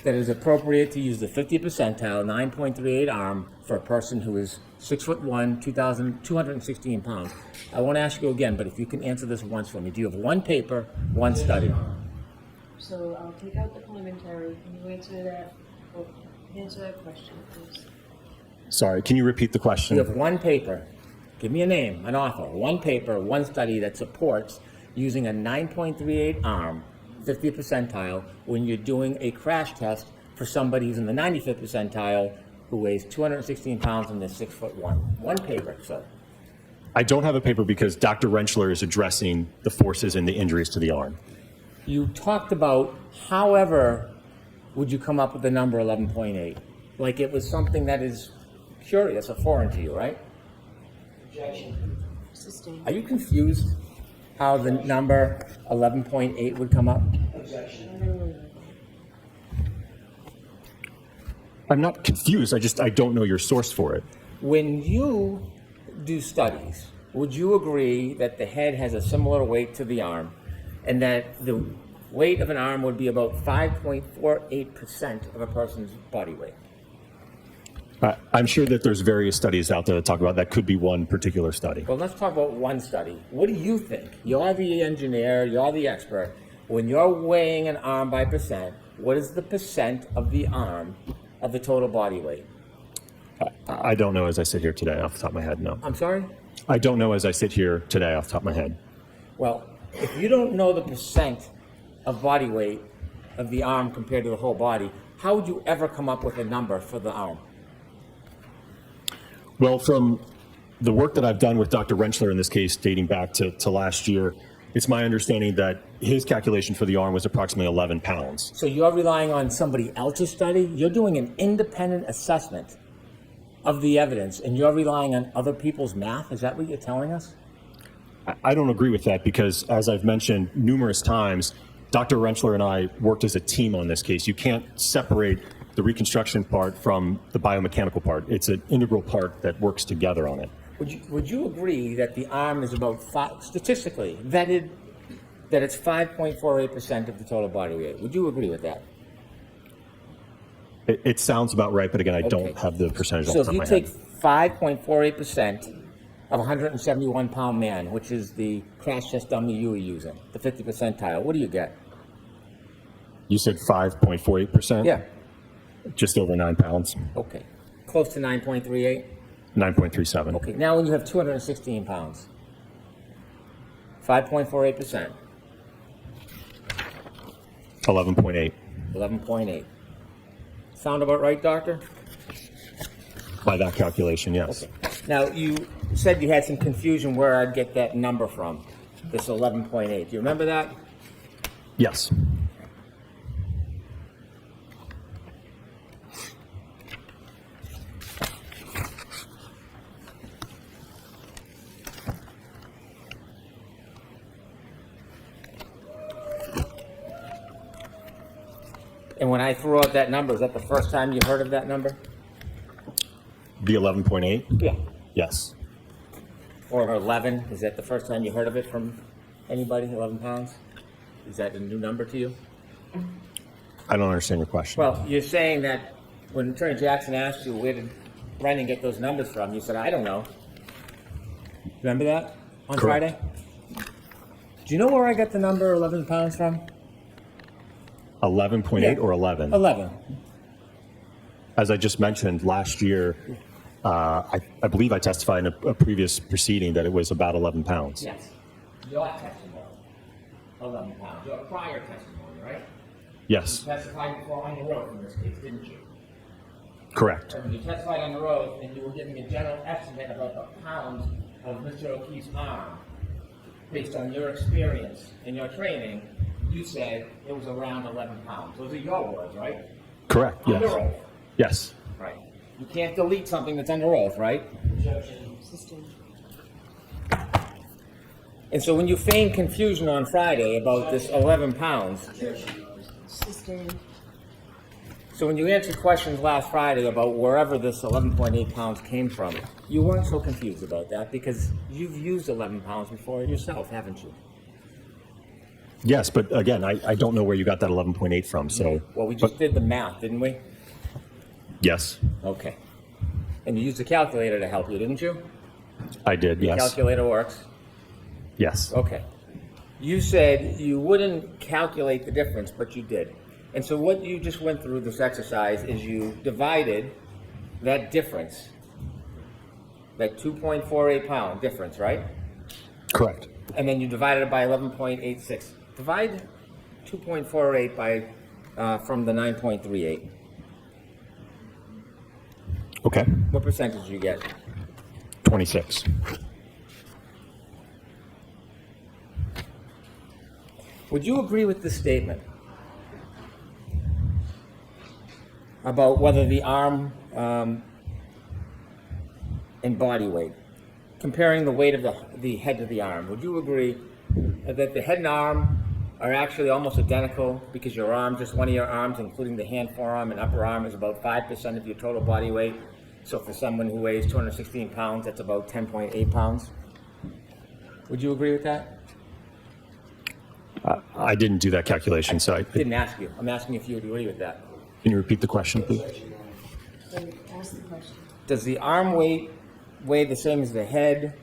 that it is appropriate to use the 50th percentile 9.38 arm for a person who is 6 foot 1, 216 pounds. I won't ask you again, but if you can answer this once for me. Do you have one paper, one study? So I'll take out the preliminary. Can you answer that question, please? Sorry, can you repeat the question? You have one paper. Give me a name, an author. One paper, one study that supports using a 9.38 arm, 50th percentile, when you're doing a crash test for somebody who's in the 95th percentile who weighs 216 pounds and is 6 foot 1. One paper, sir. I don't have a paper because Dr. Rentschler is addressing the forces and the injuries to the arm. You talked about, however, would you come up with the number 11.8? Like it was something that is curious or foreign to you, right? Sustained. Are you confused how the number 11.8 would come up? I'm not confused, I don't know your source for it. When you do studies, would you agree that the head has a similar weight to the arm and that the weight of an arm would be about 5.48% of a person's body weight? I'm sure that there's various studies out there that talk about that. Could be one particular study. Well, let's talk about one study. What do you think? You're the engineer, you're the expert. When you're weighing an arm by percent, what is the percent of the arm of the total body weight? I don't know as I sit here today off the top of my head, no. I'm sorry? I don't know as I sit here today off the top of my head. Well, if you don't know the percent of body weight of the arm compared to the whole body, how would you ever come up with a number for the arm? Well, from the work that I've done with Dr. Rentschler in this case, dating back to last year, it's my understanding that his calculation for the arm was approximately 11 pounds. So you're relying on somebody else's study? You're doing an independent assessment of the evidence, and you're relying on other people's math? Is that what you're telling us? I don't agree with that because, as I've mentioned numerous times, Dr. Rentschler and I worked as a team on this case. You can't separate the reconstruction part from the biomechanical part. It's an integral part that works together on it. Would you agree that the arm is about statistically vetted, that it's 5.48% of the total body weight? Would you agree with that? It sounds about right, but again, I don't Okay. have the percentage So off the if top you of my take head. 5.48% of a 171-pound man, which is the crash test dummy you were using, the 50th percentile, what do you get? You said 5.48%? Yeah. Just over 9 pounds, Okay. Close to 9.38? 9.37. Okay, now when you have 216 pounds, 5.48%, 11.8. 11.8. Sound about right, doctor? By that calculation, yes. Okay. Now, you said you had some confusion where I'd get that number from, this 11.8. Do you remember that? Yes. And when I threw out that number, is that the first time you heard of that number? The 11.8? Yeah. Yes. Or 11, is that the first time you heard of it from anybody, 11 pounds? Is that a new number to you? I don't understand your question. Well, you're saying that when Attorney Jackson asked you where did Brennan get those numbers from, you said, I don't know. Remember that on Correct. Friday? Do you know where I got the number 11 pounds from? 11.8 Yeah. or 11? 11. As I just mentioned, last year, I believe I testified in a previous proceeding that it was about 11 pounds. Yes. Your testimony, 11 pounds. Your prior testimony, right? Yes, You testified before on the road in this case, didn't you? correct. So when you testified on the road and you were giving a general estimate about the pounds of Mr. O'Keefe's arm, based on your experience and your training, you said it was around 11 pounds. Those are your words, right? Correct, yes. Under oath. Yes. Right. You can't delete something that's under oath, right? Sustained. And so when you feigned confusion on Friday about this 11 pounds, Sustained. so when you answered questions last Friday about wherever this 11.8 pounds came from, you weren't so confused about that because you've used 11 pounds before yourself, haven't you? Yes, but again, I don't know where you got that 11.8 from, so. Well, we just did the math, didn't we? Yes, Okay. And you used a calculator to help you, didn't you? I did, The yes. calculator works. Yes, Okay. You said you wouldn't calculate the difference, but you did. And so what you just went through this exercise is you divided that difference, that 2.48 pound difference, right? correct. And then you divided it by 11.86. Divide 2.48 by from the 9.38. Okay, What percentage did you get? 26. Would you agree with this statement about whether the arm and body weight, comparing the weight of the head to the arm, would you agree that the head and arm are actually almost identical because your arm, just one of your arms, including the hand, forearm, and upper arm, is about 5% of your total body weight? So for someone who weighs 216 pounds, that's about 10.8 pounds. Would you agree with that? I didn't do that calculation, so Didn't ask you. I'm asking if you would agree with that. can you repeat the question, please? Ask the question. Does the arm weigh the same as the head?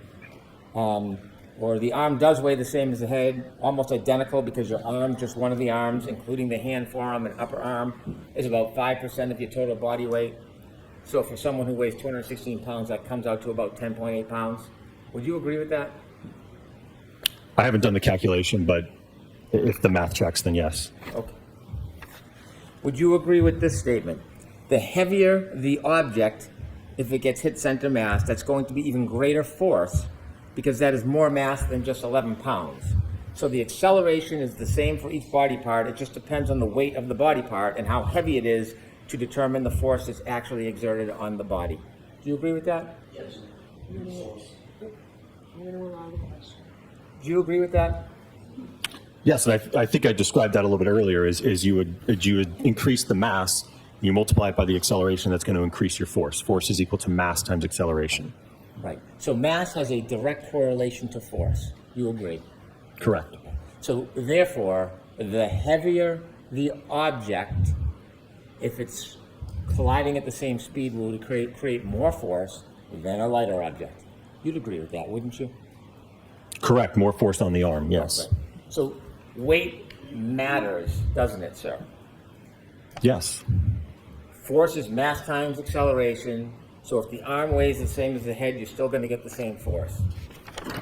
Or the arm does weigh the same as the head, almost identical because your arm, just one of the arms, including the hand, forearm, and upper arm, is about 5% of your total body weight. So for someone who weighs 216 pounds, that comes out to about 10.8 pounds. Would you agree with that? I haven't done the calculation, but if the math checks, then yes. Okay. Would you agree with this statement? The heavier the object, if it gets hit center mass, that's going to be even greater force because that is more mass than just 11 pounds. So the acceleration is the same for each body part. It just depends on the weight of the body part and how heavy it is to determine the force that's actually exerted on the body. Do you agree with that? I'm going to allow the question. Do you agree with that? Yes, and I think I described that a little bit earlier, is you would increase the mass, you multiply it by the acceleration, that's going to increase your force. Force is equal to mass times acceleration. Right. So mass has a direct correlation to force. You agree? Correct. So therefore, the heavier the object, if it's colliding at the same speed, will create more force than a lighter object. You'd agree with that, wouldn't you? Correct, more force on the arm, yes. Right. So weight matters, doesn't it, sir? Yes. Force is mass times acceleration. So if the arm weighs the same as the head, you're still going to get the same force.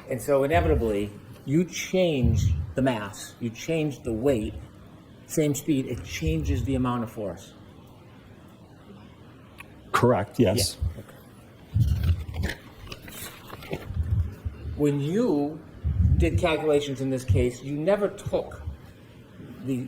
And so inevitably, you change the mass, you change the weight, same speed, it changes the amount of force. Correct, yes. When you did calculations in this case, you never took the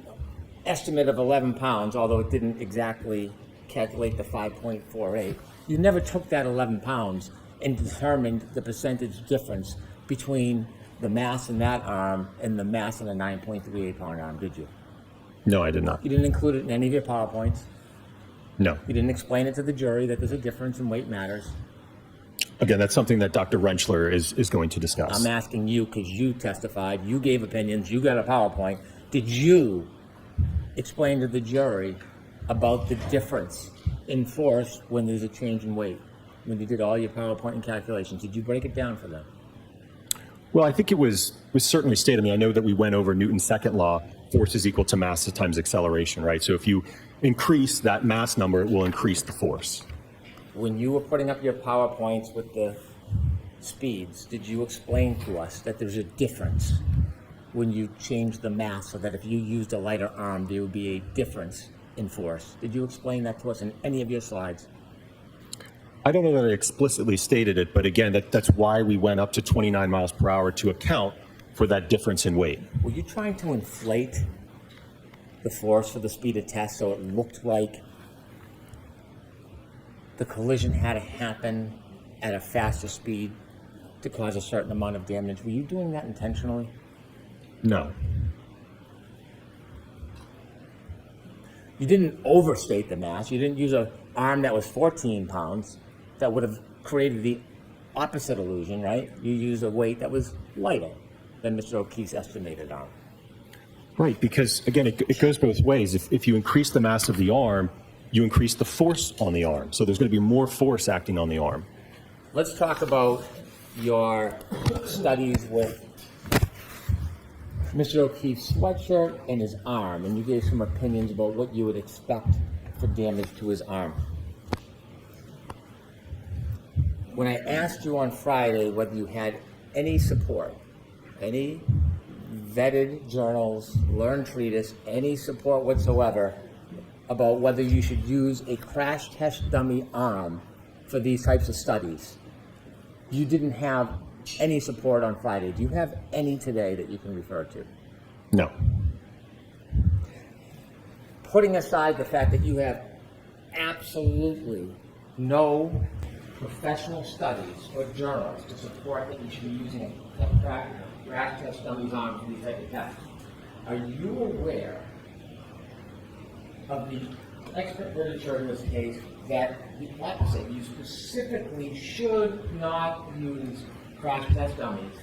estimate of 11 pounds, although it didn't exactly calculate the 5.48. You never took that 11 pounds and determined the percentage difference between the mass in that arm and the mass in a 9.38 pound arm, did you? No, I did not. You didn't include it in any of your PowerPoints. No. You didn't explain it to the jury that there's a difference in weight matters. Again, that's something that Dr. Rentschler is going to discuss. I'm asking you because you testified, you gave opinions, you got a PowerPoint. Did you explain to the jury about the difference in force when there's a change in weight? When you did all your PowerPoint and calculations, did you break it down for them? Well, I think it was certainly stated. I mean, I know that we went over Newton's second law, force is equal to mass times acceleration, right? So if you increase that mass number, it will increase the force. When you were putting up your PowerPoints with the speeds, did you explain to us that there's a difference when you change the mass so that if you used a lighter arm, there would be a difference in force? Did you explain that to us in any of your slides? I don't know that I explicitly stated it, but again, that's why we went up to 29 miles per hour to account for that difference in weight. Were you trying to inflate the force for the speed of test so it looked like the collision had to happen at a faster speed to cause a certain amount of damage? Were you doing that intentionally? No. You didn't overstate the mass. You didn't use an arm that was 14 pounds. That would have created the opposite illusion, right? You used a weight that was lighter than Mr. O'Keefe's estimated arm. Right, because again, it goes both ways. If you increase the mass of the arm, you increase the force on the arm. So there's going to be more force acting on the arm. Let's talk about your studies with Mr. O'Keefe's sweatshirt and his arm, and you gave some opinions about what you would expect for damage to his arm. When I asked you on Friday whether you had any support, any vetted journals, learned treatise, any support whatsoever about whether you should use a crash test dummy arm for these types of studies, you didn't have any support on Friday. Do you have any today that you can refer to? No. Putting aside the fact that you have absolutely no professional studies or journals to support that you should be using a crash test dummies arm for these type of tests, are you aware of the expert literature in this case that the opposite, you specifically should not use crash test dummies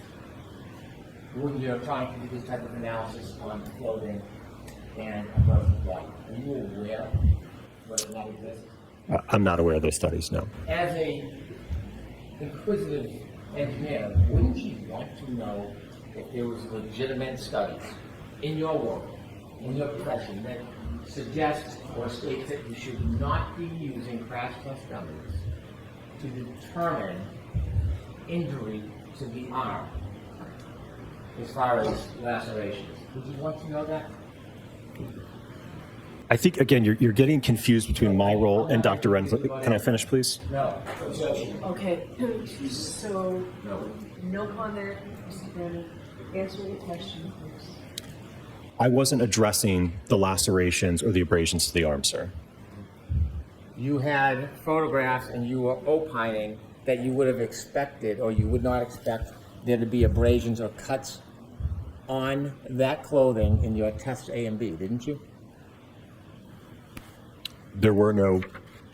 when you're trying to do this type of analysis on clothing and a person's body? Are you aware whether that exists? I'm not aware of those studies, no. As a inquisitive engineer, wouldn't you want to know if there was legitimate studies in your work, in your profession, that suggests or states that you should not be using crash test dummies to determine injury to the arm as far as lacerations? Would you want to know that? I think, again, you're getting confused between my role and Dr. Rentschler. Can I finish, please? No. Okay, so, no comment, Mr. Brennan. Answer the question, please. I wasn't addressing the lacerations or the abrasions to the arm, sir. You had photographs and you were opining that you would have expected or you would not expect there to be abrasions or cuts on that clothing in your test A and B, didn't you? There were no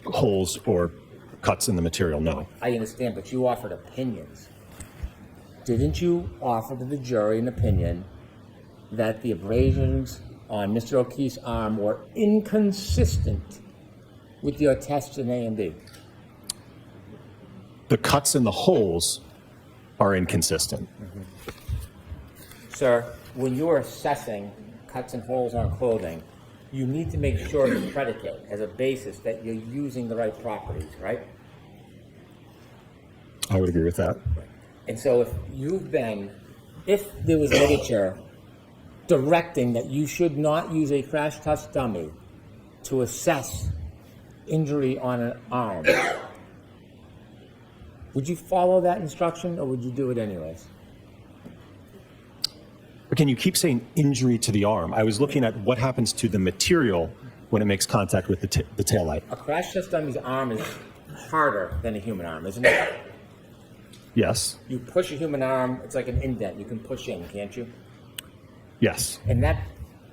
holes or cuts in the material, no. I understand, but you offered opinions. Didn't you offer to the jury an opinion that the abrasions on Mr. O'Keefe's arm were inconsistent with your tests in A and B? The cuts and the holes are inconsistent. Sir, when you're assessing cuts and holes on clothing, you need to make sure as a predicate, as a basis, that you're using the right properties, right? I would agree with that. And so if there was literature directing that you should not use a crash test dummy to assess injury on an arm, would you follow that instruction or would you do it anyways? Again, you keep saying injury to the arm. I was looking at what happens to the material when it makes contact with the taillight. A crash test dummy's arm is harder than a human arm, isn't it? Yes. You push a human arm, it's like an indent. You can push in, can't you? Yes. And that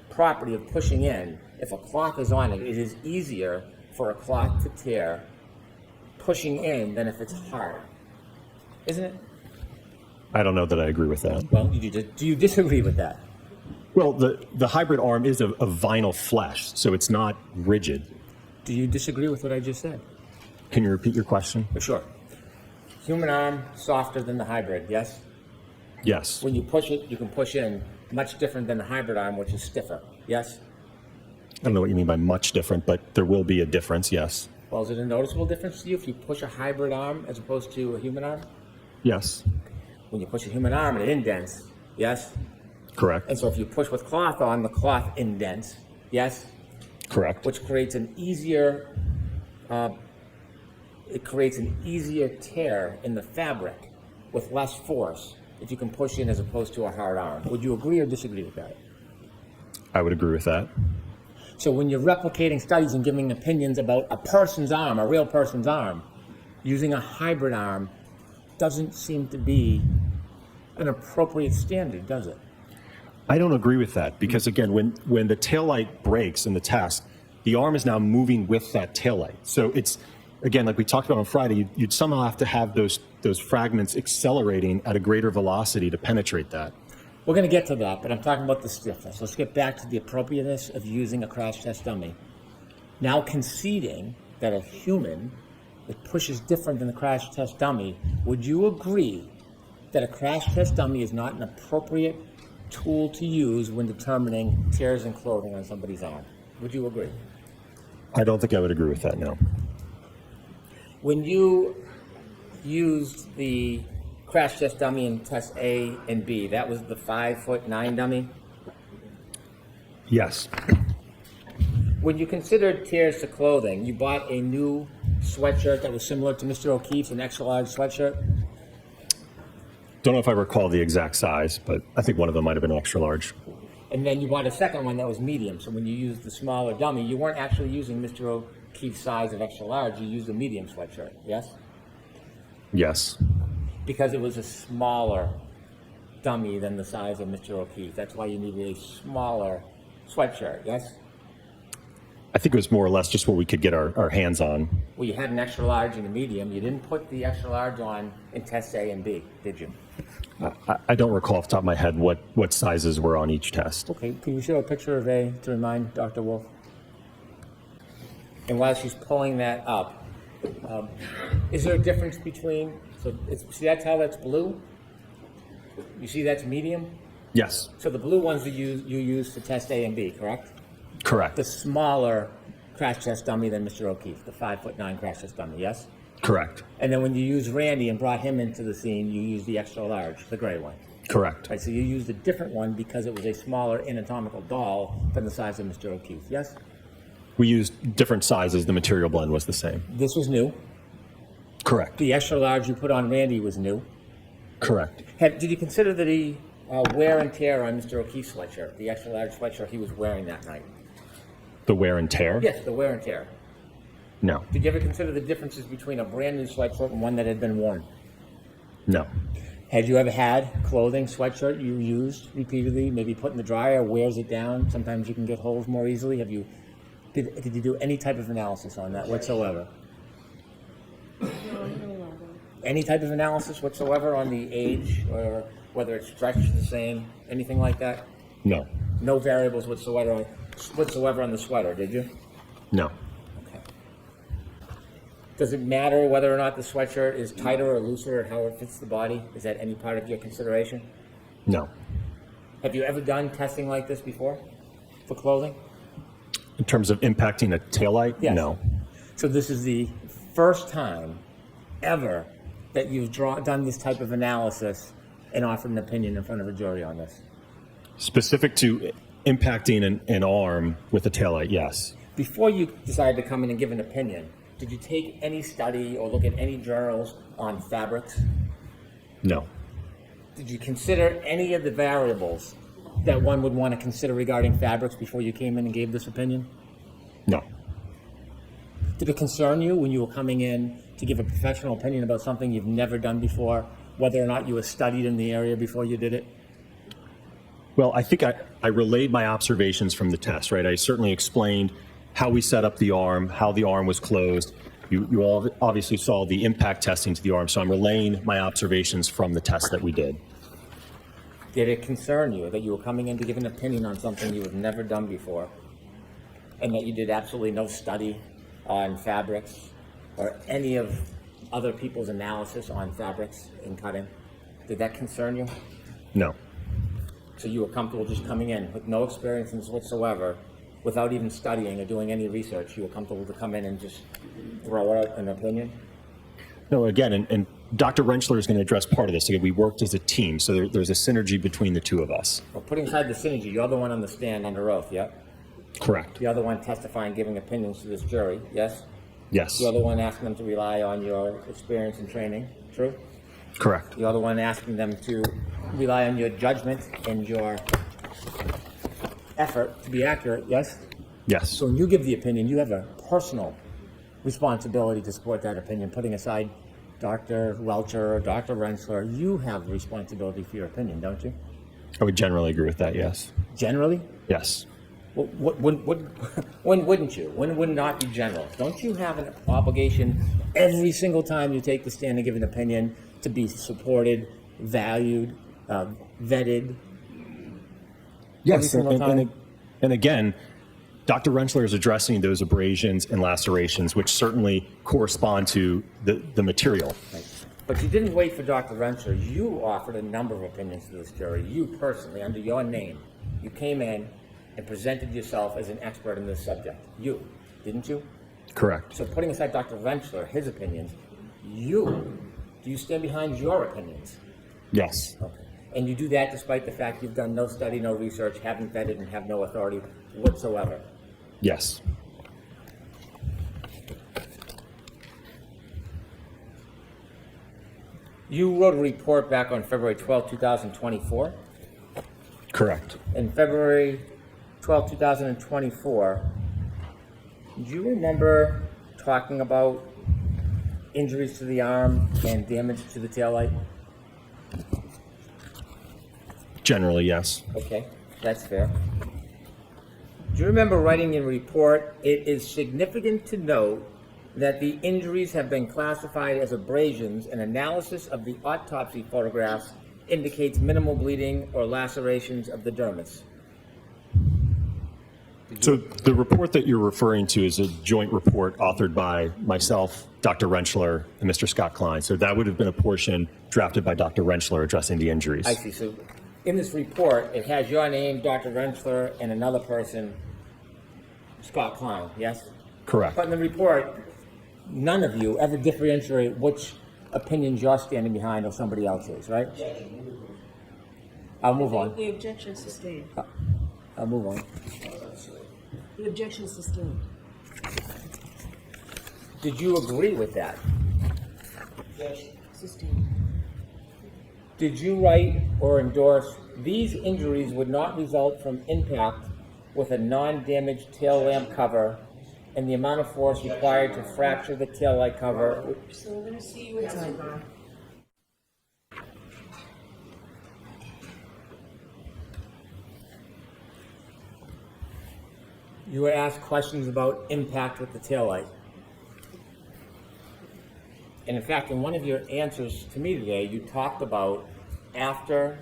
property of pushing in, if a cloth is on it, it is easier for a cloth to tear pushing in than if it's hard. Isn't it? I don't know that I agree with that. Well, do you disagree with that? Well, the hybrid arm is of vinyl flesh, so it's not rigid. Do you disagree with what I just said? Can you repeat your question? Sure. Human arm, softer than the hybrid, yes? Yes. When you push it, you can push in, much different than the hybrid arm, which is stiffer, yes? I don't know what you mean by much different, but there will be a difference, yes. Well, is it a noticeable difference to you if you push a hybrid arm as opposed to a human arm? Yes. When you push a human arm, it indents, yes? Correct. And so if you push with cloth on, the cloth indents, yes? Correct. Which creates an easier, tear in the fabric with less force if you can push in as opposed to a hard arm. Would you agree or disagree with that? I would agree with that. So when you're replicating studies and giving opinions about a person's arm, a real person's arm, using a hybrid arm doesn't seem to be an appropriate standard, does it? I don't agree with that because, again, when the taillight breaks in the test, the arm is now moving with that taillight. So it's, again, like we talked about on Friday, you'd somehow have to have those fragments accelerating at a greater velocity to penetrate that. We're going to get to that, but I'm talking about the stiffness. Let's get back to the appropriateness of using a crash test dummy. Now conceding that a human that pushes different than the crash test dummy, would you agree that a crash test dummy is not an appropriate tool to use when determining tears in clothing on somebody's arm? Would you agree? I don't think I would agree with that, no. When you used the crash test dummy in test A and B, that was the 5'9" dummy? Yes. When you considered tears to clothing, you bought a new sweatshirt that was similar to Mr. O'Keefe's, an extra large sweatshirt? Don't know if I recall the exact size, but I think one of them might have been extra large. And then you bought a second one that was medium. So when you used the smaller dummy, you weren't actually using Mr. O'Keefe's size of extra large. You used a medium sweatshirt, yes? Yes. Because it was a smaller dummy than the size of Mr. O'Keefe. That's why you needed a smaller sweatshirt, yes? I think it was more or less just what we could get our hands on. Well, you had an extra large and a medium. You didn't put the extra large on in tests A and B, did you? I don't recall off the top of my head what sizes were on each test. Okay, can you show a picture of A to remind Dr. Wolfe? And while she's pulling that up, is there a difference between, see that's how that's blue? You see that's medium? Yes. So the blue ones you use to test A and B, correct? Correct. The smaller crash test dummy than Mr. O'Keefe, the 5'9" crash test dummy, yes? Correct. And then when you used Randy and brought him into the scene, you used the extra large, the gray one. Correct. Right, so you used a different one because it was a smaller anatomical doll than the size of Mr. O'Keefe, yes? We used different sizes. The material blend was the same. This was new. Correct. The extra large you put on Randy was new. Correct. Did you consider the wear and tear on Mr. O'Keefe's sweatshirt, the extra large sweatshirt he was wearing that night? The wear and tear? Yes, the wear and tear. No. Did you ever consider the differences between a brand new sweatshirt and one that had been worn? No. Had you ever had clothing, sweatshirt you used repeatedly, maybe put in the dryer, wears it down? Sometimes you can get holes more easily. Did you do any type of analysis on that whatsoever? Any type of analysis whatsoever on the age or whether it's stretched the same, anything like that? No. No variables whatsoever on the sweater, did you? No. Okay. Does it matter whether or not the sweatshirt is tighter or looser or how it fits the body? Is that any part of your consideration? No. Have you ever done testing like this before for clothing? In terms of impacting a taillight? Yes. No. So this is the first time ever that you've done this type of analysis and offered an opinion in front of a jury on this? Specific to impacting an arm with a taillight, yes. Before you decided to come in and give an opinion, did you take any study or look at any journals on fabrics? No. Did you consider any of the variables that one would want to consider regarding fabrics before you came in and gave this opinion? No. Did it concern you when you were coming in to give a professional opinion about something you've never done before, whether or not you were studied in the area before you did it? Well, I think I relayed my observations from the test, right? I certainly explained how we set up the arm, how the arm was closed. You all obviously saw the impact testing to the arm, so I'm relaying my observations from the test that we did. Did it concern you that you were coming in to give an opinion on something you had never done before, and that you did absolutely no study on fabrics or any of other people's analysis on fabrics and cutting? Did that concern you? No. So you were comfortable just coming in with no experience whatsoever, without even studying or doing any research? You were comfortable to come in and just throw out an opinion? No, again, and Dr. Rentschler is going to address part of this. Again, we worked as a team, so there's a synergy between the two of us. Well, putting aside the synergy, you're the one on the stand under oath, yeah? Correct. You're the one testifying, giving opinions to this jury, yes? Yes. You're the one asking them to rely on your experience and training, true? Correct. You're the one asking them to rely on your judgment and your effort to be accurate, yes? Yes. So when you give the opinion, you have a personal responsibility to support that opinion. Putting aside Dr. Welcher or Dr. Rentschler, you have the responsibility for your opinion, don't you? I would generally agree with that, yes. Generally? Yes. Well, when wouldn't you? When would not be general? Don't you have an obligation every single time you take the stand and give an opinion to be supported, valued, vetted? Yes, Every single time? and again, Dr. Rentschler is addressing those abrasions and lacerations, which certainly correspond to the material. Right. But you didn't wait for Dr. Rentschler. You offered a number of opinions to this jury. You personally, under your name, you came in and presented yourself as an expert in this subject. You, didn't you? Correct. So putting aside Dr. Rentschler, his opinions, do you stand behind your opinions? Yes. Okay. And you do that despite the fact you've done no study, no research, haven't vetted, and have no authority whatsoever? Yes. You wrote a report back on February 12, 2024. Correct. In February 12, 2024, do you remember talking about injuries to the arm and damage to the taillight? Generally, yes. Okay, that's fair. Do you remember writing in a report, it is significant to note that the injuries have been classified as abrasions and analysis of the autopsy photographs indicates minimal bleeding or lacerations of the dermis? So the report that you're referring to is a joint report authored by myself, Dr. Rentschler, and Mr. Scott Klein. So that would have been a portion drafted by Dr. Rentschler addressing the injuries. I see. So in this report, it has your name, Dr. Rentschler, and another person, Scott Klein, yes? Correct. But in the report, none of you ever differentiate which opinions you're standing behind or somebody else's, right? I'll move on. The objection sustained. I'll move on. The objection sustained. Did you agree with that? Sustained. Did you write or endorse these injuries would not result from impact with a non-damaged tail lamp cover and the amount of force required to fracture the tail light cover? So we're going to see you in sidebar. You were asked questions about impact with the tail light. And in fact, in one of your answers to me today, you talked about after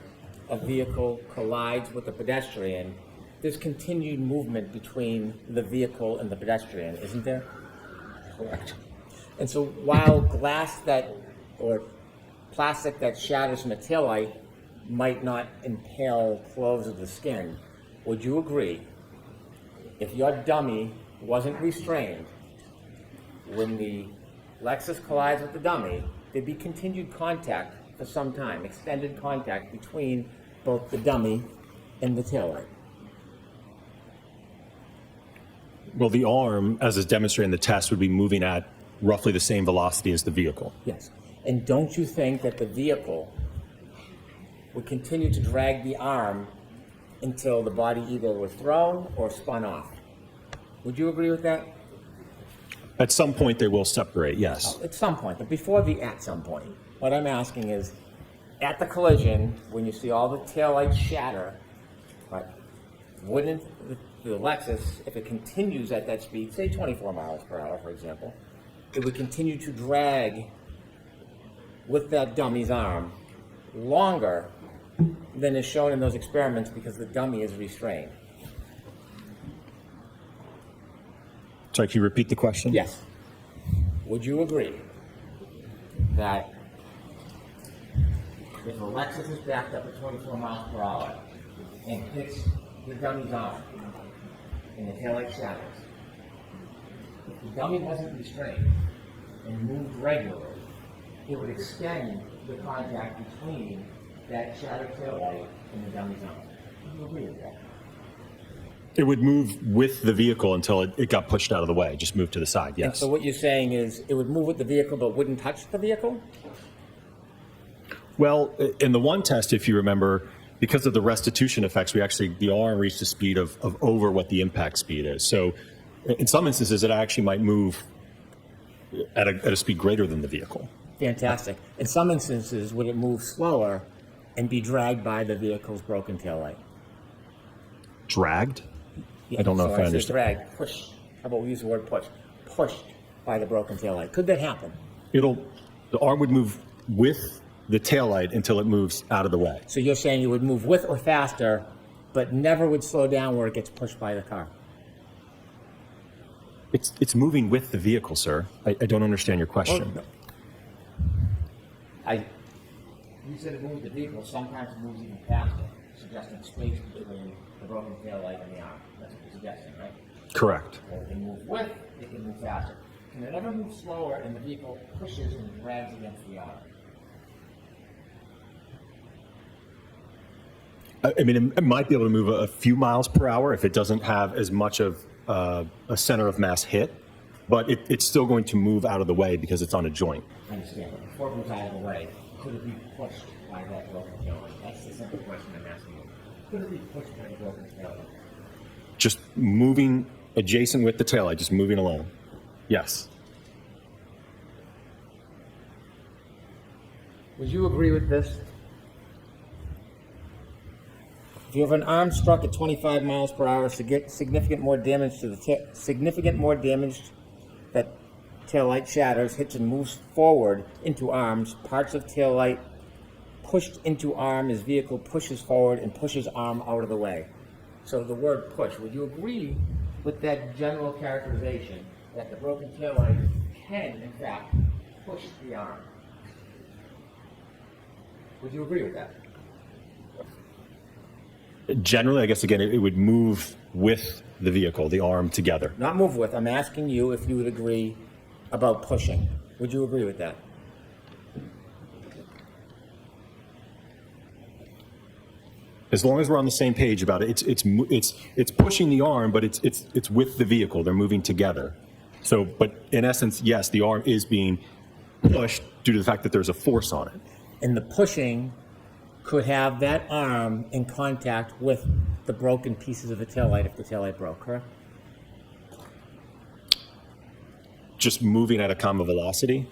a vehicle collides with a pedestrian, there's continued movement between the vehicle and the pedestrian, isn't there? Correct. And so while or plastic that shatters from a taillight might not impale clothes of the skin, would you agree if your dummy wasn't restrained, when the Lexus collides with the dummy, there'd be continued contact for some time, extended contact between both the dummy and the taillight. Well, the arm, as is demonstrated in the test, would be moving at roughly the same velocity as the vehicle. Yes. And don't you think that the vehicle would continue to drag the arm until the body either was thrown or spun off? Would you agree with that? At some point, they will separate, yes. At some point, but before the at some point, what I'm asking is, at the collision, when you see all the taillights shatter, right, wouldn't the Lexus, if it continues at that speed, say 24 miles per hour, for example, it would continue to drag with that dummy's arm longer than is shown in those experiments because the dummy is restrained? Sorry, can you repeat the question? Yes. Would you agree that if a Lexus is backed up at 24 miles per hour and hits the dummy's arm and the taillight shatters, if the dummy wasn't restrained and moved regularly, it would extend the contact between that shattered taillight and the dummy's arm? Would you agree with that? It would move with the vehicle until it got pushed out of the way, just move to the side, And yes. so what you're saying is it would move with the vehicle but wouldn't touch the vehicle? Well, in the one test, if you remember, because of the restitution effects, the arm reached a speed of over what the impact speed is. So in some instances, it actually might move at a speed greater than the vehicle. Fantastic. In some instances, would it move slower and be dragged by the vehicle's broken taillight? Dragged? I don't know if I say understand. drag, push. How about we use the word push? Pushed by the broken taillight. Could that happen? The arm would move with the taillight until it moves out of the way. So you're saying it would move with or faster, but never would slow down where it gets pushed by the car? It's moving with the vehicle, sir. I don't understand your question. You said it moved the vehicle. Sometimes it moves even faster, suggesting space between the broken taillight and the arm. That's what you're suggesting, right? Correct. So it can move with, it can move faster. Can it ever move slower and the vehicle pushes and drags against the arm? I mean, it might be able to move a few miles per hour if it doesn't have as much of a center of mass hit, but it's still going to move out of the way because it's on a joint. I understand. But before it moves out of the way, could it be pushed by that broken taillight? That's the simple question I'm asking you. Could it be pushed by the broken taillight? Just moving adjacent with the taillight, just moving along. Yes. Would you agree with this? If you have an arm struck at 25 miles per hour, significant more damage that taillight shatters, hits and moves forward into arms, parts of taillight pushed into arm as vehicle pushes forward and pushes arm out of the way. So the word push, would you agree with that general characterization that the broken taillight can, in fact, push the arm? Would you agree with that? Generally, I guess, again, it would move with the vehicle, the arm together. Not move with. I'm asking you if you would agree about pushing. Would you agree with that? As long as we're on the same page about it, it's pushing the arm, but it's with the vehicle. They're moving together. So, but in essence, yes, the arm is being pushed due to the fact that there's a force on it. And the pushing could have that arm in contact with the broken pieces of the taillight if the taillight broke, correct? Just moving at a common velocity.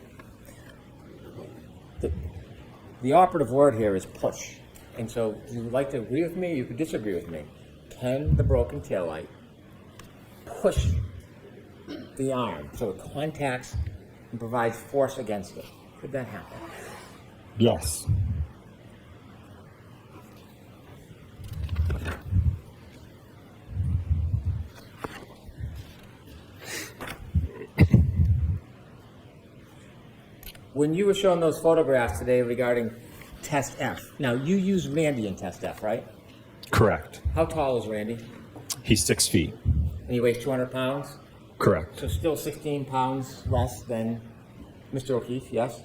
The operative word here is push. And so if you would like to agree with me, you could disagree with me. Can the broken taillight push the arm so it contacts and provides force against it? Could that happen? Yes. When you were showing those photographs today regarding Test F, now you use Randy in Test F, right? Correct. How tall is Randy? He's 6 feet. and he weighs 200 pounds. Correct. So still 16 pounds less than Mr. O'Keefe, yes?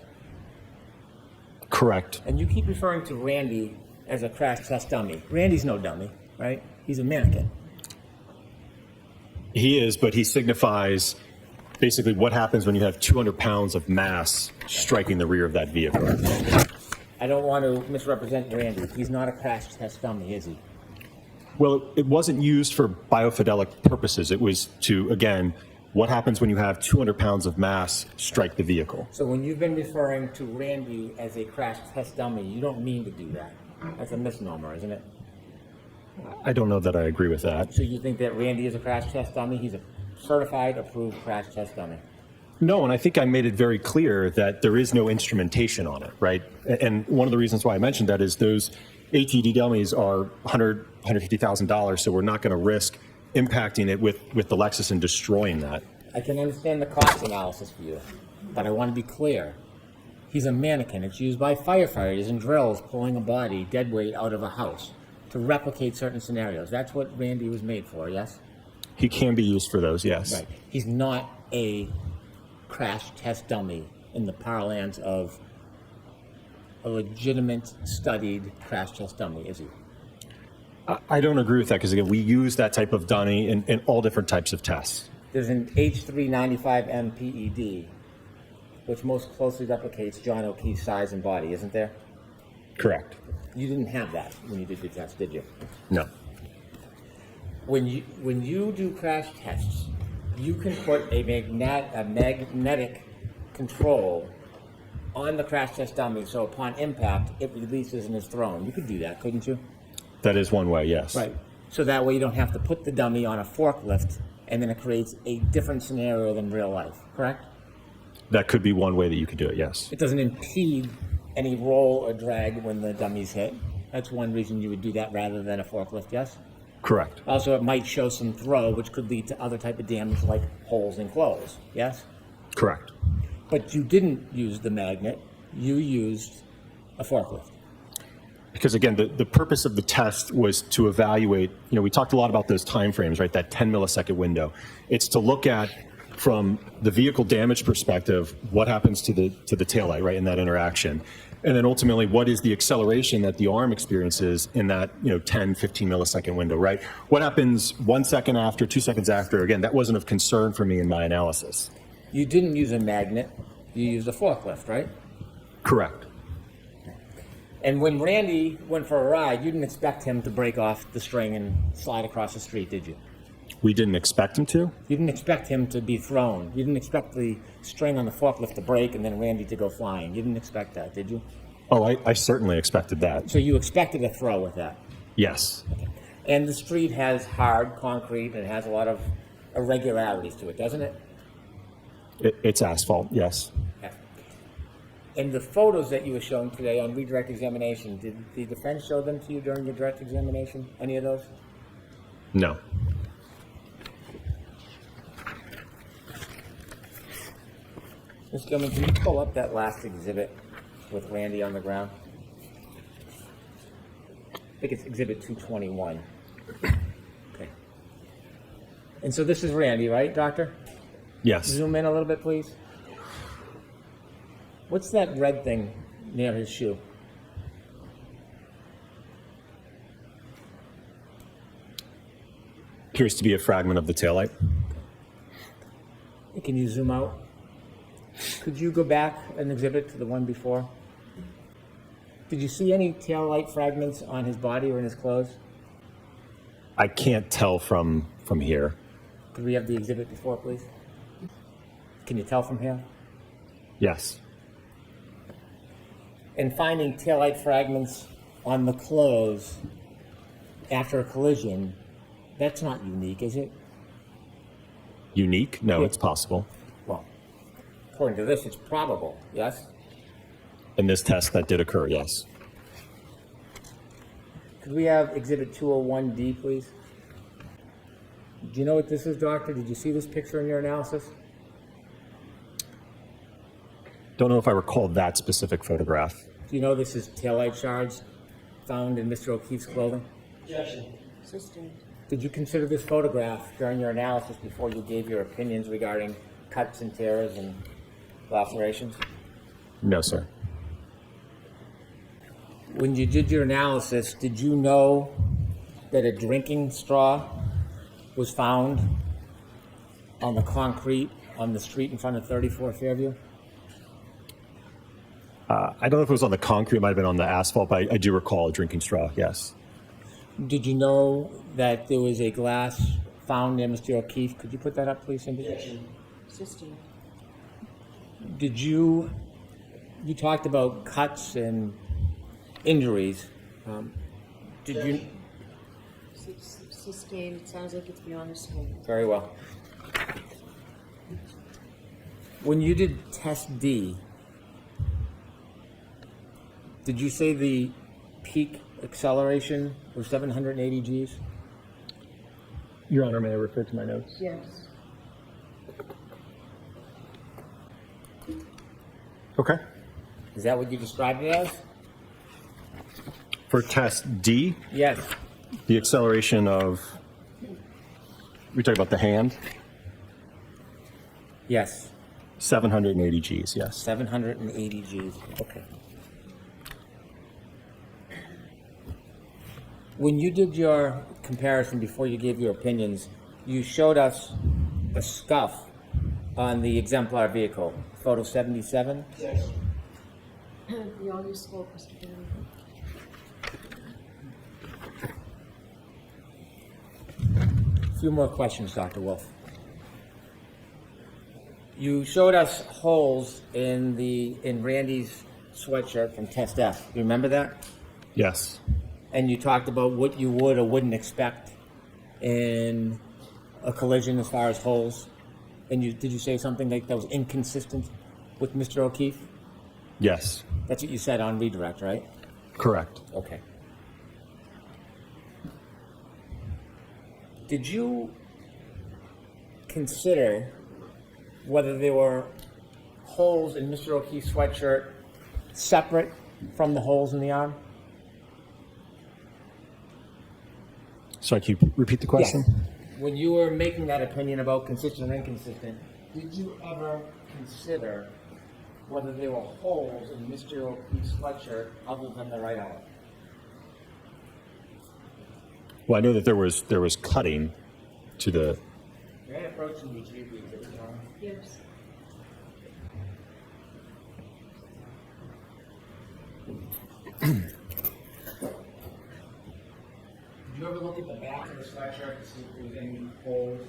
Correct. And you keep referring to Randy as a crash test dummy. Randy's no dummy, right? He's a mannequin. He is, but he signifies basically what happens when you have 200 pounds of mass striking the rear of that vehicle. I don't want to misrepresent Randy. He's not a crash test dummy, is he? Well, it wasn't used for biofidelic purposes. It was to, again, what happens when you have 200 pounds of mass strike the vehicle. So when you've been referring to Randy as a crash test dummy, you don't mean to do that. That's a misnomer, isn't it? I don't know that I agree with that. So you think that Randy is a crash test dummy? He's a certified, approved crash test dummy. No, and I think I made it very clear that there is no instrumentation on it, right? And one of the reasons why I mentioned that is those ATD dummies are $150,000, so we're not going to risk impacting it with the Lexus and destroying that. I can understand the cost analysis for you, but I want to be clear. He's a mannequin. It's used by firefighters and drills pulling a body, dead weight, out of a house to replicate certain scenarios. That's what Randy was made for, yes? He can be used for those, yes. Right. He's not a crash test dummy in the parlance of a legitimate, studied crash test dummy, is he? I don't agree with that because, again, we use that type of dummy in all different types of tests. There's an H395M PED, which most closely replicates John O'Keefe's size and body, isn't there? Correct. You didn't have that when you did your test, did you? No. When you do crash tests, you can put a magnetic control on the crash test dummy, so upon impact, it releases and is thrown. You could do that, couldn't you? That is one way, yes. Right. So that way you don't have to put the dummy on a forklift, and then it creates a different scenario than real life, correct? That could be one way that you could do it, yes. It doesn't impede any roll or drag when the dummy's hit. That's one reason you would do that rather than a forklift, yes? Correct. Also, it might show some throw, which could lead to other type of damage like holes in clothes, yes? Correct. But you didn't use the magnet, you used a forklift. Because, again, the purpose of the test was to evaluate, we talked a lot about those time frames, right, that 10 millisecond window. It's to look at, from the vehicle damage perspective, what happens to the taillight, right, in that interaction. And then ultimately, what is the acceleration that the arm experiences in that 10, 15 millisecond window, right? What happens 1 second after, 2 seconds after? Again, that wasn't of concern for me in my analysis. You didn't use a magnet, you used a forklift, right? Correct. And when Randy went for a ride, you didn't expect him to break off the string and slide across the street, did you? We didn't expect him to? You didn't expect him to be thrown. You didn't expect the string on the forklift to break and then Randy to go flying. You didn't expect that, did you? Oh, I certainly expected that. So you expected a throw with that? Yes. Okay. And the street has hard concrete and it has a lot of irregularities to it, doesn't it? It's asphalt, yes. Yeah. And the photos that you were shown today on redirect examination, did the defense show them to you during your direct examination? Any of those? No. Mr. Gilman, can you pull up that last exhibit with Randy on the ground? I think it's exhibit 221. Okay. And so this is Randy, right, doctor? Yes. Zoom in a little bit, please. What's that red thing near his shoe? Appears to be a fragment of the taillight. Can you zoom out? Could you go back an exhibit to the one before? Did you see any taillight fragments on his body or in his clothes? I can't tell from here. Could we have the exhibit before, please? Can you tell from here? Yes. And finding taillight fragments on the clothes after a collision, that's not unique, is it? Unique? No, Yeah. it's possible. Well, according to this, it's probable, yes? In this test, that did occur, yes. Could we have exhibit 201D, please? Do you know what this is, doctor? Did you see this picture in your analysis? Don't know if I recall that specific photograph. Do you know this is taillight shards found in Mr. O'Keefe's clothing? Assistant. Did you consider this photograph during your analysis before you gave your opinions regarding cuts and tears and lacerations? No, sir. When you did your analysis, did you know that a drinking straw was found on the concrete on the street in front of 34 Fairview? I don't know if it was on the concrete, it might have been on the asphalt, but I do recall a drinking straw, yes. Did you know that there was a glass found near Mr. O'Keefe? Could you put that up, please, Cindy? Assisting. Did you talked about cuts and injuries. Did you? Sustained, it sounds like it's beyond the scope. Very well. When you did test D, did you say the peak acceleration was 780 Gs? Your Honor, may I refer to my notes? Yes. Okay. Is that what you described it as? For test D, Yes. the acceleration of, we talking about the hand? Yes. 780 Gs, yes. 780 Gs. Okay. When you did your comparison before you gave your opinions, you showed us a scuff on the exemplar vehicle, photo 77. Yes. Beyond your scope, Mr. Chairman. A few more questions, Dr. Wolfe. You showed us holes in Randy's sweatshirt from Test F. You remember that? Yes. And you talked about what you would or wouldn't expect in a collision as far as holes. And did you say something like that was inconsistent with Mr. O'Keefe? Yes. That's what you said on redirect, right? Correct. Okay. Did you consider whether there were holes in Mr. O'Keefe's sweatshirt separate from the holes in the arm? Sorry, can you repeat the question? Yes. When you were making that opinion about consistent or inconsistent, did you ever consider whether there were holes in Mr. O'Keefe's sweatshirt other than the right arm? Well, I know that there was cutting to the. May I approach and retrieve the exhibit, John? Yes. Did you ever look at the back of the sweatshirt to see if there was any holes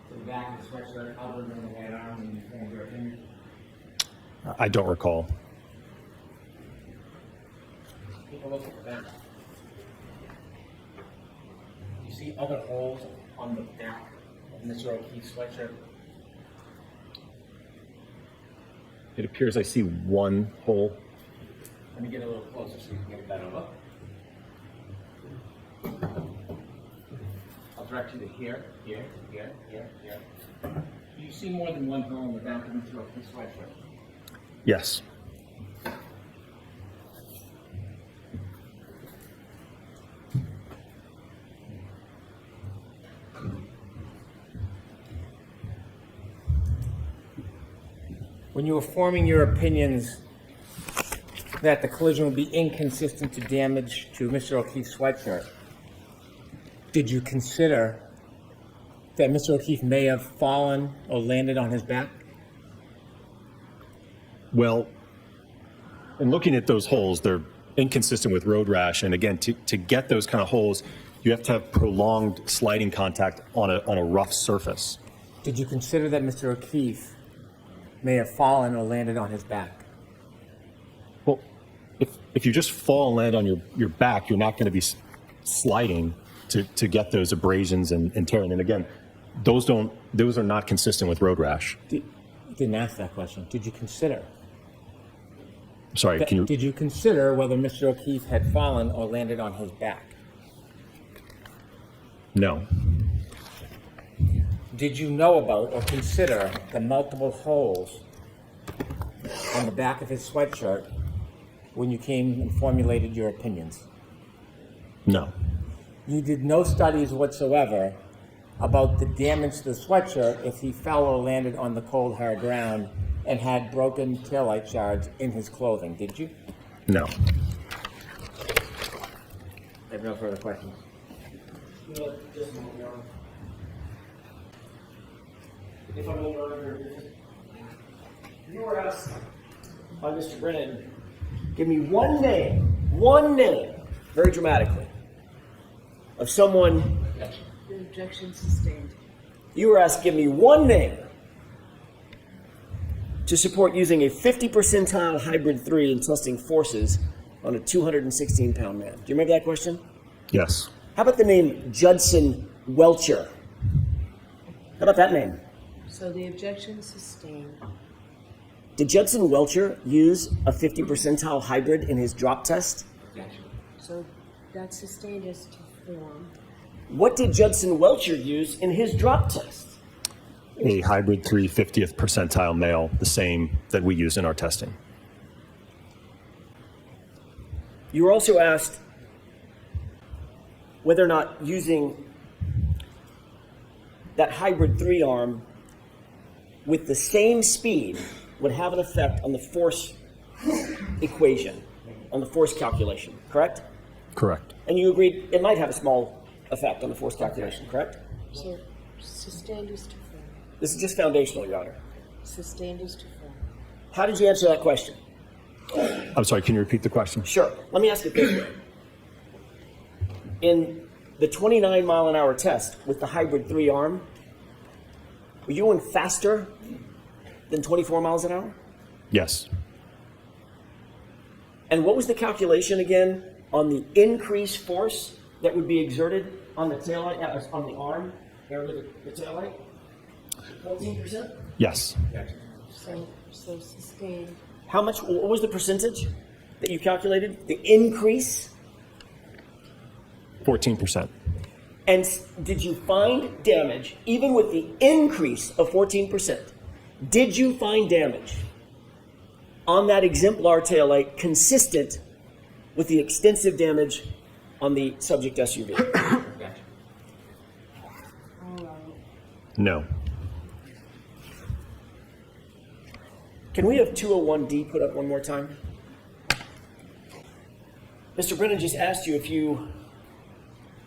to the back of the sweatshirt other than the right arm and you formed your opinion? I don't recall. Take a look at the back. You see other holes on the back of Mr. O'Keefe's sweatshirt? It appears I see one hole. Let me get a little closer so you can get a better look. I'll direct you to here. Do you see more than one hole in the back of Mr. O'Keefe's sweatshirt? Yes. When you were forming your opinions that the collision would be inconsistent to damage to Mr. O'Keefe's sweatshirt, did you consider that Mr. O'Keefe may have fallen or landed on his back? Well, in looking at those holes, they're inconsistent with road rash. And again, to get those kind of holes, you have to have prolonged sliding contact on a rough surface. Did you consider that Mr. O'Keefe may have fallen or landed on his back? Well, if you just fall and land on your back, you're not going to be sliding to get those abrasions and tearing. And again, those are not consistent with road rash. You didn't ask that question. Did you consider? Sorry, can you? Did you consider whether Mr. O'Keefe had fallen or landed on his back? No. Did you know about or consider the multiple holes on the back of his sweatshirt when you came and formulated your opinions? No. you did no studies whatsoever about the damage to the sweatshirt if he fell or landed on the cold, hard ground and had broken taillight shards in his clothing, did you? No. I have no further questions. Just a moment, Your Honor. If I may, Your Honor, you were asked by Mr. Brennan, give me one name, very dramatically, of someone. The objection sustained. You were asked, give me one name to support using a 50 percentile hybrid 3 in testing forces on a 216-pound man. Do you remember that question? Yes. How about the name Judson Welcher? How about that name? So the objection sustained. Did Judson Welcher use a 50 percentile hybrid in his drop test? So that's sustained as to form. What did Judson Welcher use in his drop test? A hybrid 3 50th percentile male, the same that we use in our testing. You were also asked whether or not using that hybrid 3 arm with the same speed would have an effect on the force equation, on the force calculation, correct? Correct. And you agreed it might have a small effect on the force calculation, correct? So sustained as to form. This is just foundational, Your Honor. Sustained as to form. How did you answer that question? I'm sorry, can you repeat the question? Sure. Let me ask it this way. In the 29-mile-an-hour test with the hybrid 3 arm, were you going faster than 24 miles an hour? Yes. And what was the calculation again on the increased force that would be exerted on the taillight, on the arm, area of the taillight? 14%? Yes. So sustained. How much, what was the percentage that you calculated? The increase? 14%. And did you find damage, even with the increase of 14%? Did you find damage on that exemplar taillight consistent with the extensive damage on the subject SUV? No. Can we have 201D put up one more time? Mr. Brennan just asked you if you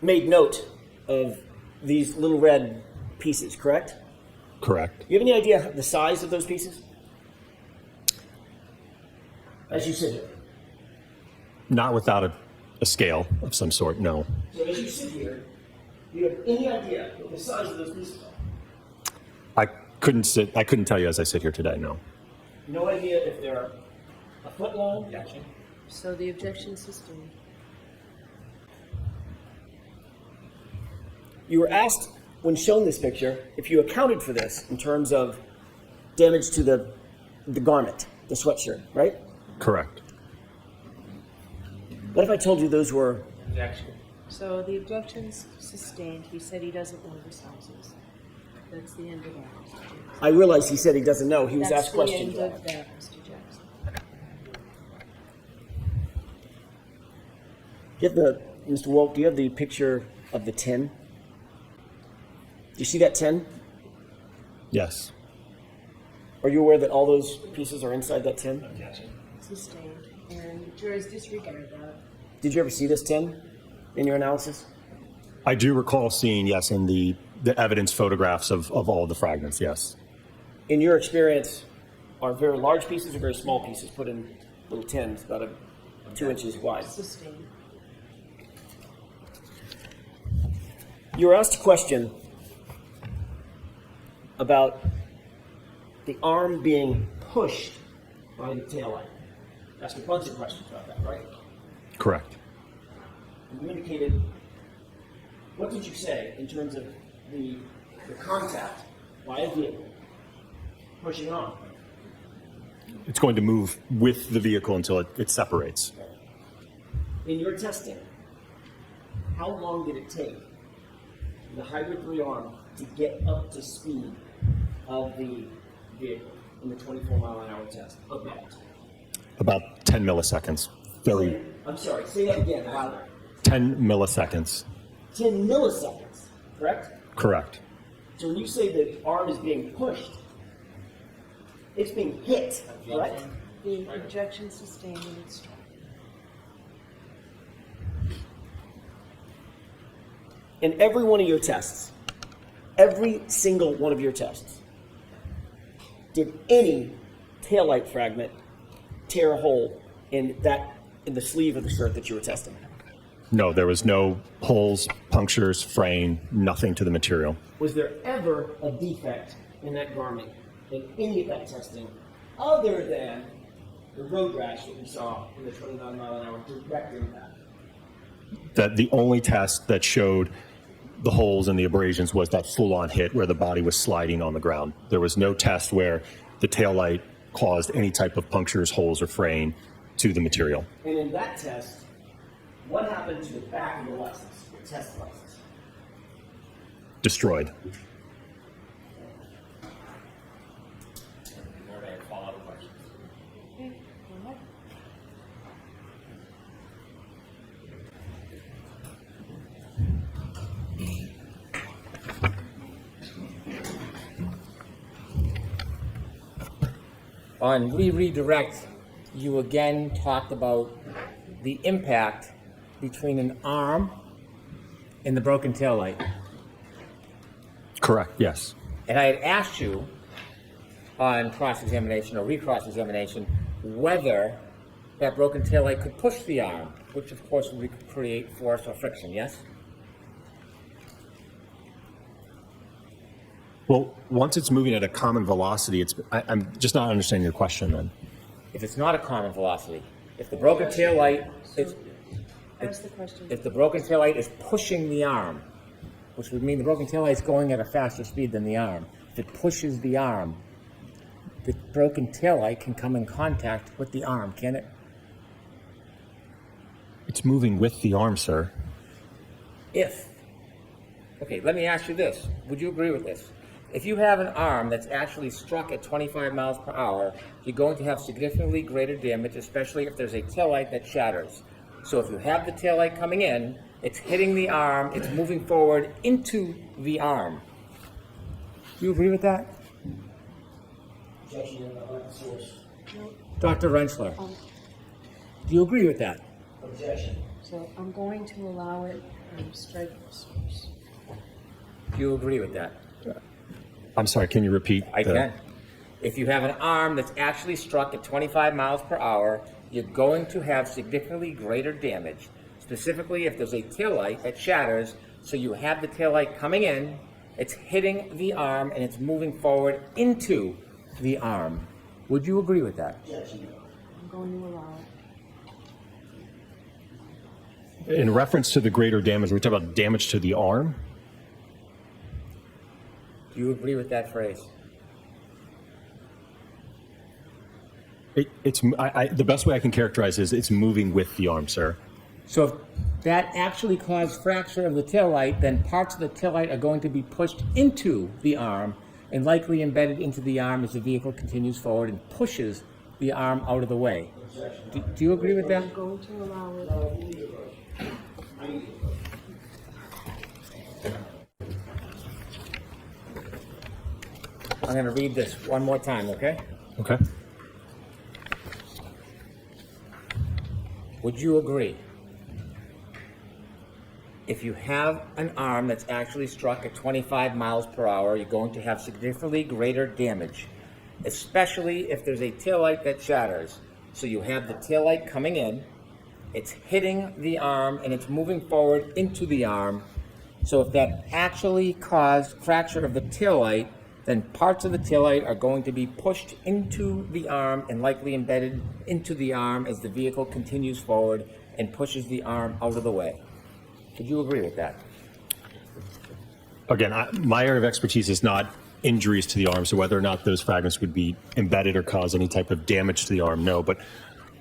made note of these little red pieces, correct? Correct. Do you have any idea the size of those pieces? As you sit here. Not without a scale of some sort, no. So as you sit here, do you have any idea what the size of those pieces are? I couldn't tell you as I sit here today, no. No idea if they're a foot long? Gotcha. So the objection sustained. You were asked, when shown this picture, if you accounted for this in terms of damage to the garment, the sweatshirt, right? Correct. What if I told you those were... So the objection's sustained. He said he doesn't know the sizes. That's the end of that, Mr. Jackson. I realize he said he doesn't know. He was That's asked questions. the end of that, Mr. Jackson. Do you have the, Mr. Wolfe, do you have the picture of the 10? Do you see that 10? Yes. Are you aware that all those pieces are inside that 10? Sustained. And jurors disregard that. Did you ever see this 10 in your analysis? I do recall seeing, yes, in the evidence photographs of all the fragments, yes. In your experience, are very large pieces or very small pieces put in little tins, about 2 inches wide? Sustained. You were asked a question about the arm being pushed by the taillight. Asked a bunch of questions about that, right? Correct. You indicated, what did you say in terms of the contact by a vehicle pushing on? It's going to move with the vehicle until it separates. In your testing, how long did it take the hybrid 3 arm to get up to speed of the vehicle in the 24-mile-an-hour test? About 10 milliseconds. I'm sorry, say that again, louder. 10 milliseconds. 10 milliseconds, correct? Correct. So when you say the arm is being pushed, it's being hit, correct? The objection sustained and it's struck. In every one of your tests, every single one of your tests, did any taillight fragment tear a hole in the sleeve of the shirt that you were testing? No, there was no holes, punctures, fraying, nothing to the material. Was there ever a defect in that garment in any of that testing other than the road rash that we saw in the 29 mile an hour direct impact? That the only test that showed the holes and the abrasions was that full-on hit where the body was sliding on the ground. There was no test where the taillight caused any type of punctures, holes, or fraying to the material. And in that test, what happened to the back of the license, the test license? Destroyed. Okay, go ahead. On redirect, you again talked about the impact between an arm and the broken taillight. Correct, yes. And I had asked you on cross-examination or recross-examination whether that broken taillight could push the arm, which of course would create force or friction, yes? Well, once it's moving at a common velocity, I'm just not understanding your question then. If it's not a common velocity, if the broken taillight is, Ask the question. if the broken taillight is pushing the arm, which would mean the broken taillight is going at a faster speed than the arm. If it pushes the arm, the broken taillight can come in contact with the arm, can it? It's moving with the arm, sir. Okay, let me ask you this. Would you agree with this? If you have an arm that's actually struck at 25 miles per hour, you're going to have significantly greater damage, especially if there's a taillight that shatters. So if you have the taillight coming in, it's hitting the arm, it's moving forward into the arm. Do you agree with that? Dr. Rensler, do you agree with that? Objection. So I'm going to allow it strike the source. Do you agree with that? I'm sorry, can you repeat? I can. If you have an arm that's actually struck at 25 miles per hour, you're going to have significantly greater damage. Specifically, if there's a taillight that shatters, so you have the taillight coming in, it's hitting the arm, and it's moving forward into the arm. Would you agree with that? I'm going to allow it. In reference to the greater damage, we're talking about damage to the arm? Do you agree with that phrase? The best way I can characterize it is it's moving with the arm, sir. So if that actually caused fracture of the taillight, then parts of the taillight are going to be pushed into the arm and likely embedded into the arm as the vehicle continues forward and pushes the arm out of the way. Do you agree with that? I'm going to allow it. I'm going to read this one more time, okay? Okay. Would you agree? If you have an arm that's actually struck at 25 miles per hour, you're going to have significantly greater damage, especially if there's a taillight that shatters. So you have the taillight coming in, it's hitting the arm, and it's moving forward into the arm. So if that actually caused fracture of the taillight, then parts of the taillight are going to be pushed into the arm and likely embedded into the arm as the vehicle continues forward and pushes the arm out of the way. Would you agree with that? Again, my area of expertise is not injuries to the arm, so whether or not those fragments would be embedded or cause any type of damage to the arm, no. But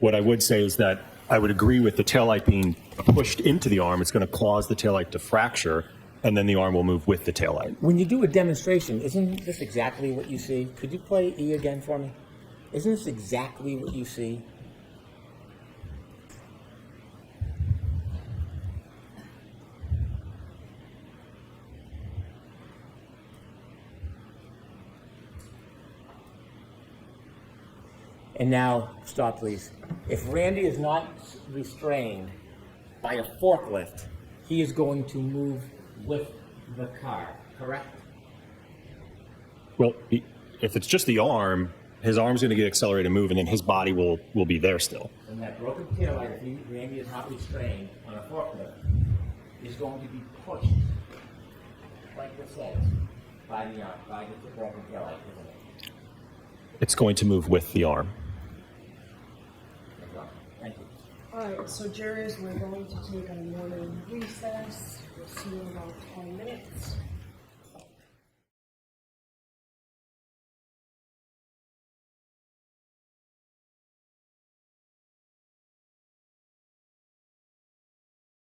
what I would say is that I would agree with the taillight being pushed into the arm. It's going to cause the taillight to fracture, and then the arm will move with the taillight. When you do a demonstration, isn't this exactly what you see? Could you play E again for me? Isn't this exactly what you see? And now, stop please. If Randy is not restrained by a forklift, he is going to move with the car, correct? Well, if it's just the arm, his arm's going to get accelerated and move, and then his body will be there still. And that broken taillight, if Randy is not restrained on a forklift, is going to be pushed, like this says, by the broken taillight, isn't it? It's going to move with the arm. Thank you. All right, so jurors, we're going to take a morning recess. We'll see you in about 20 minutes.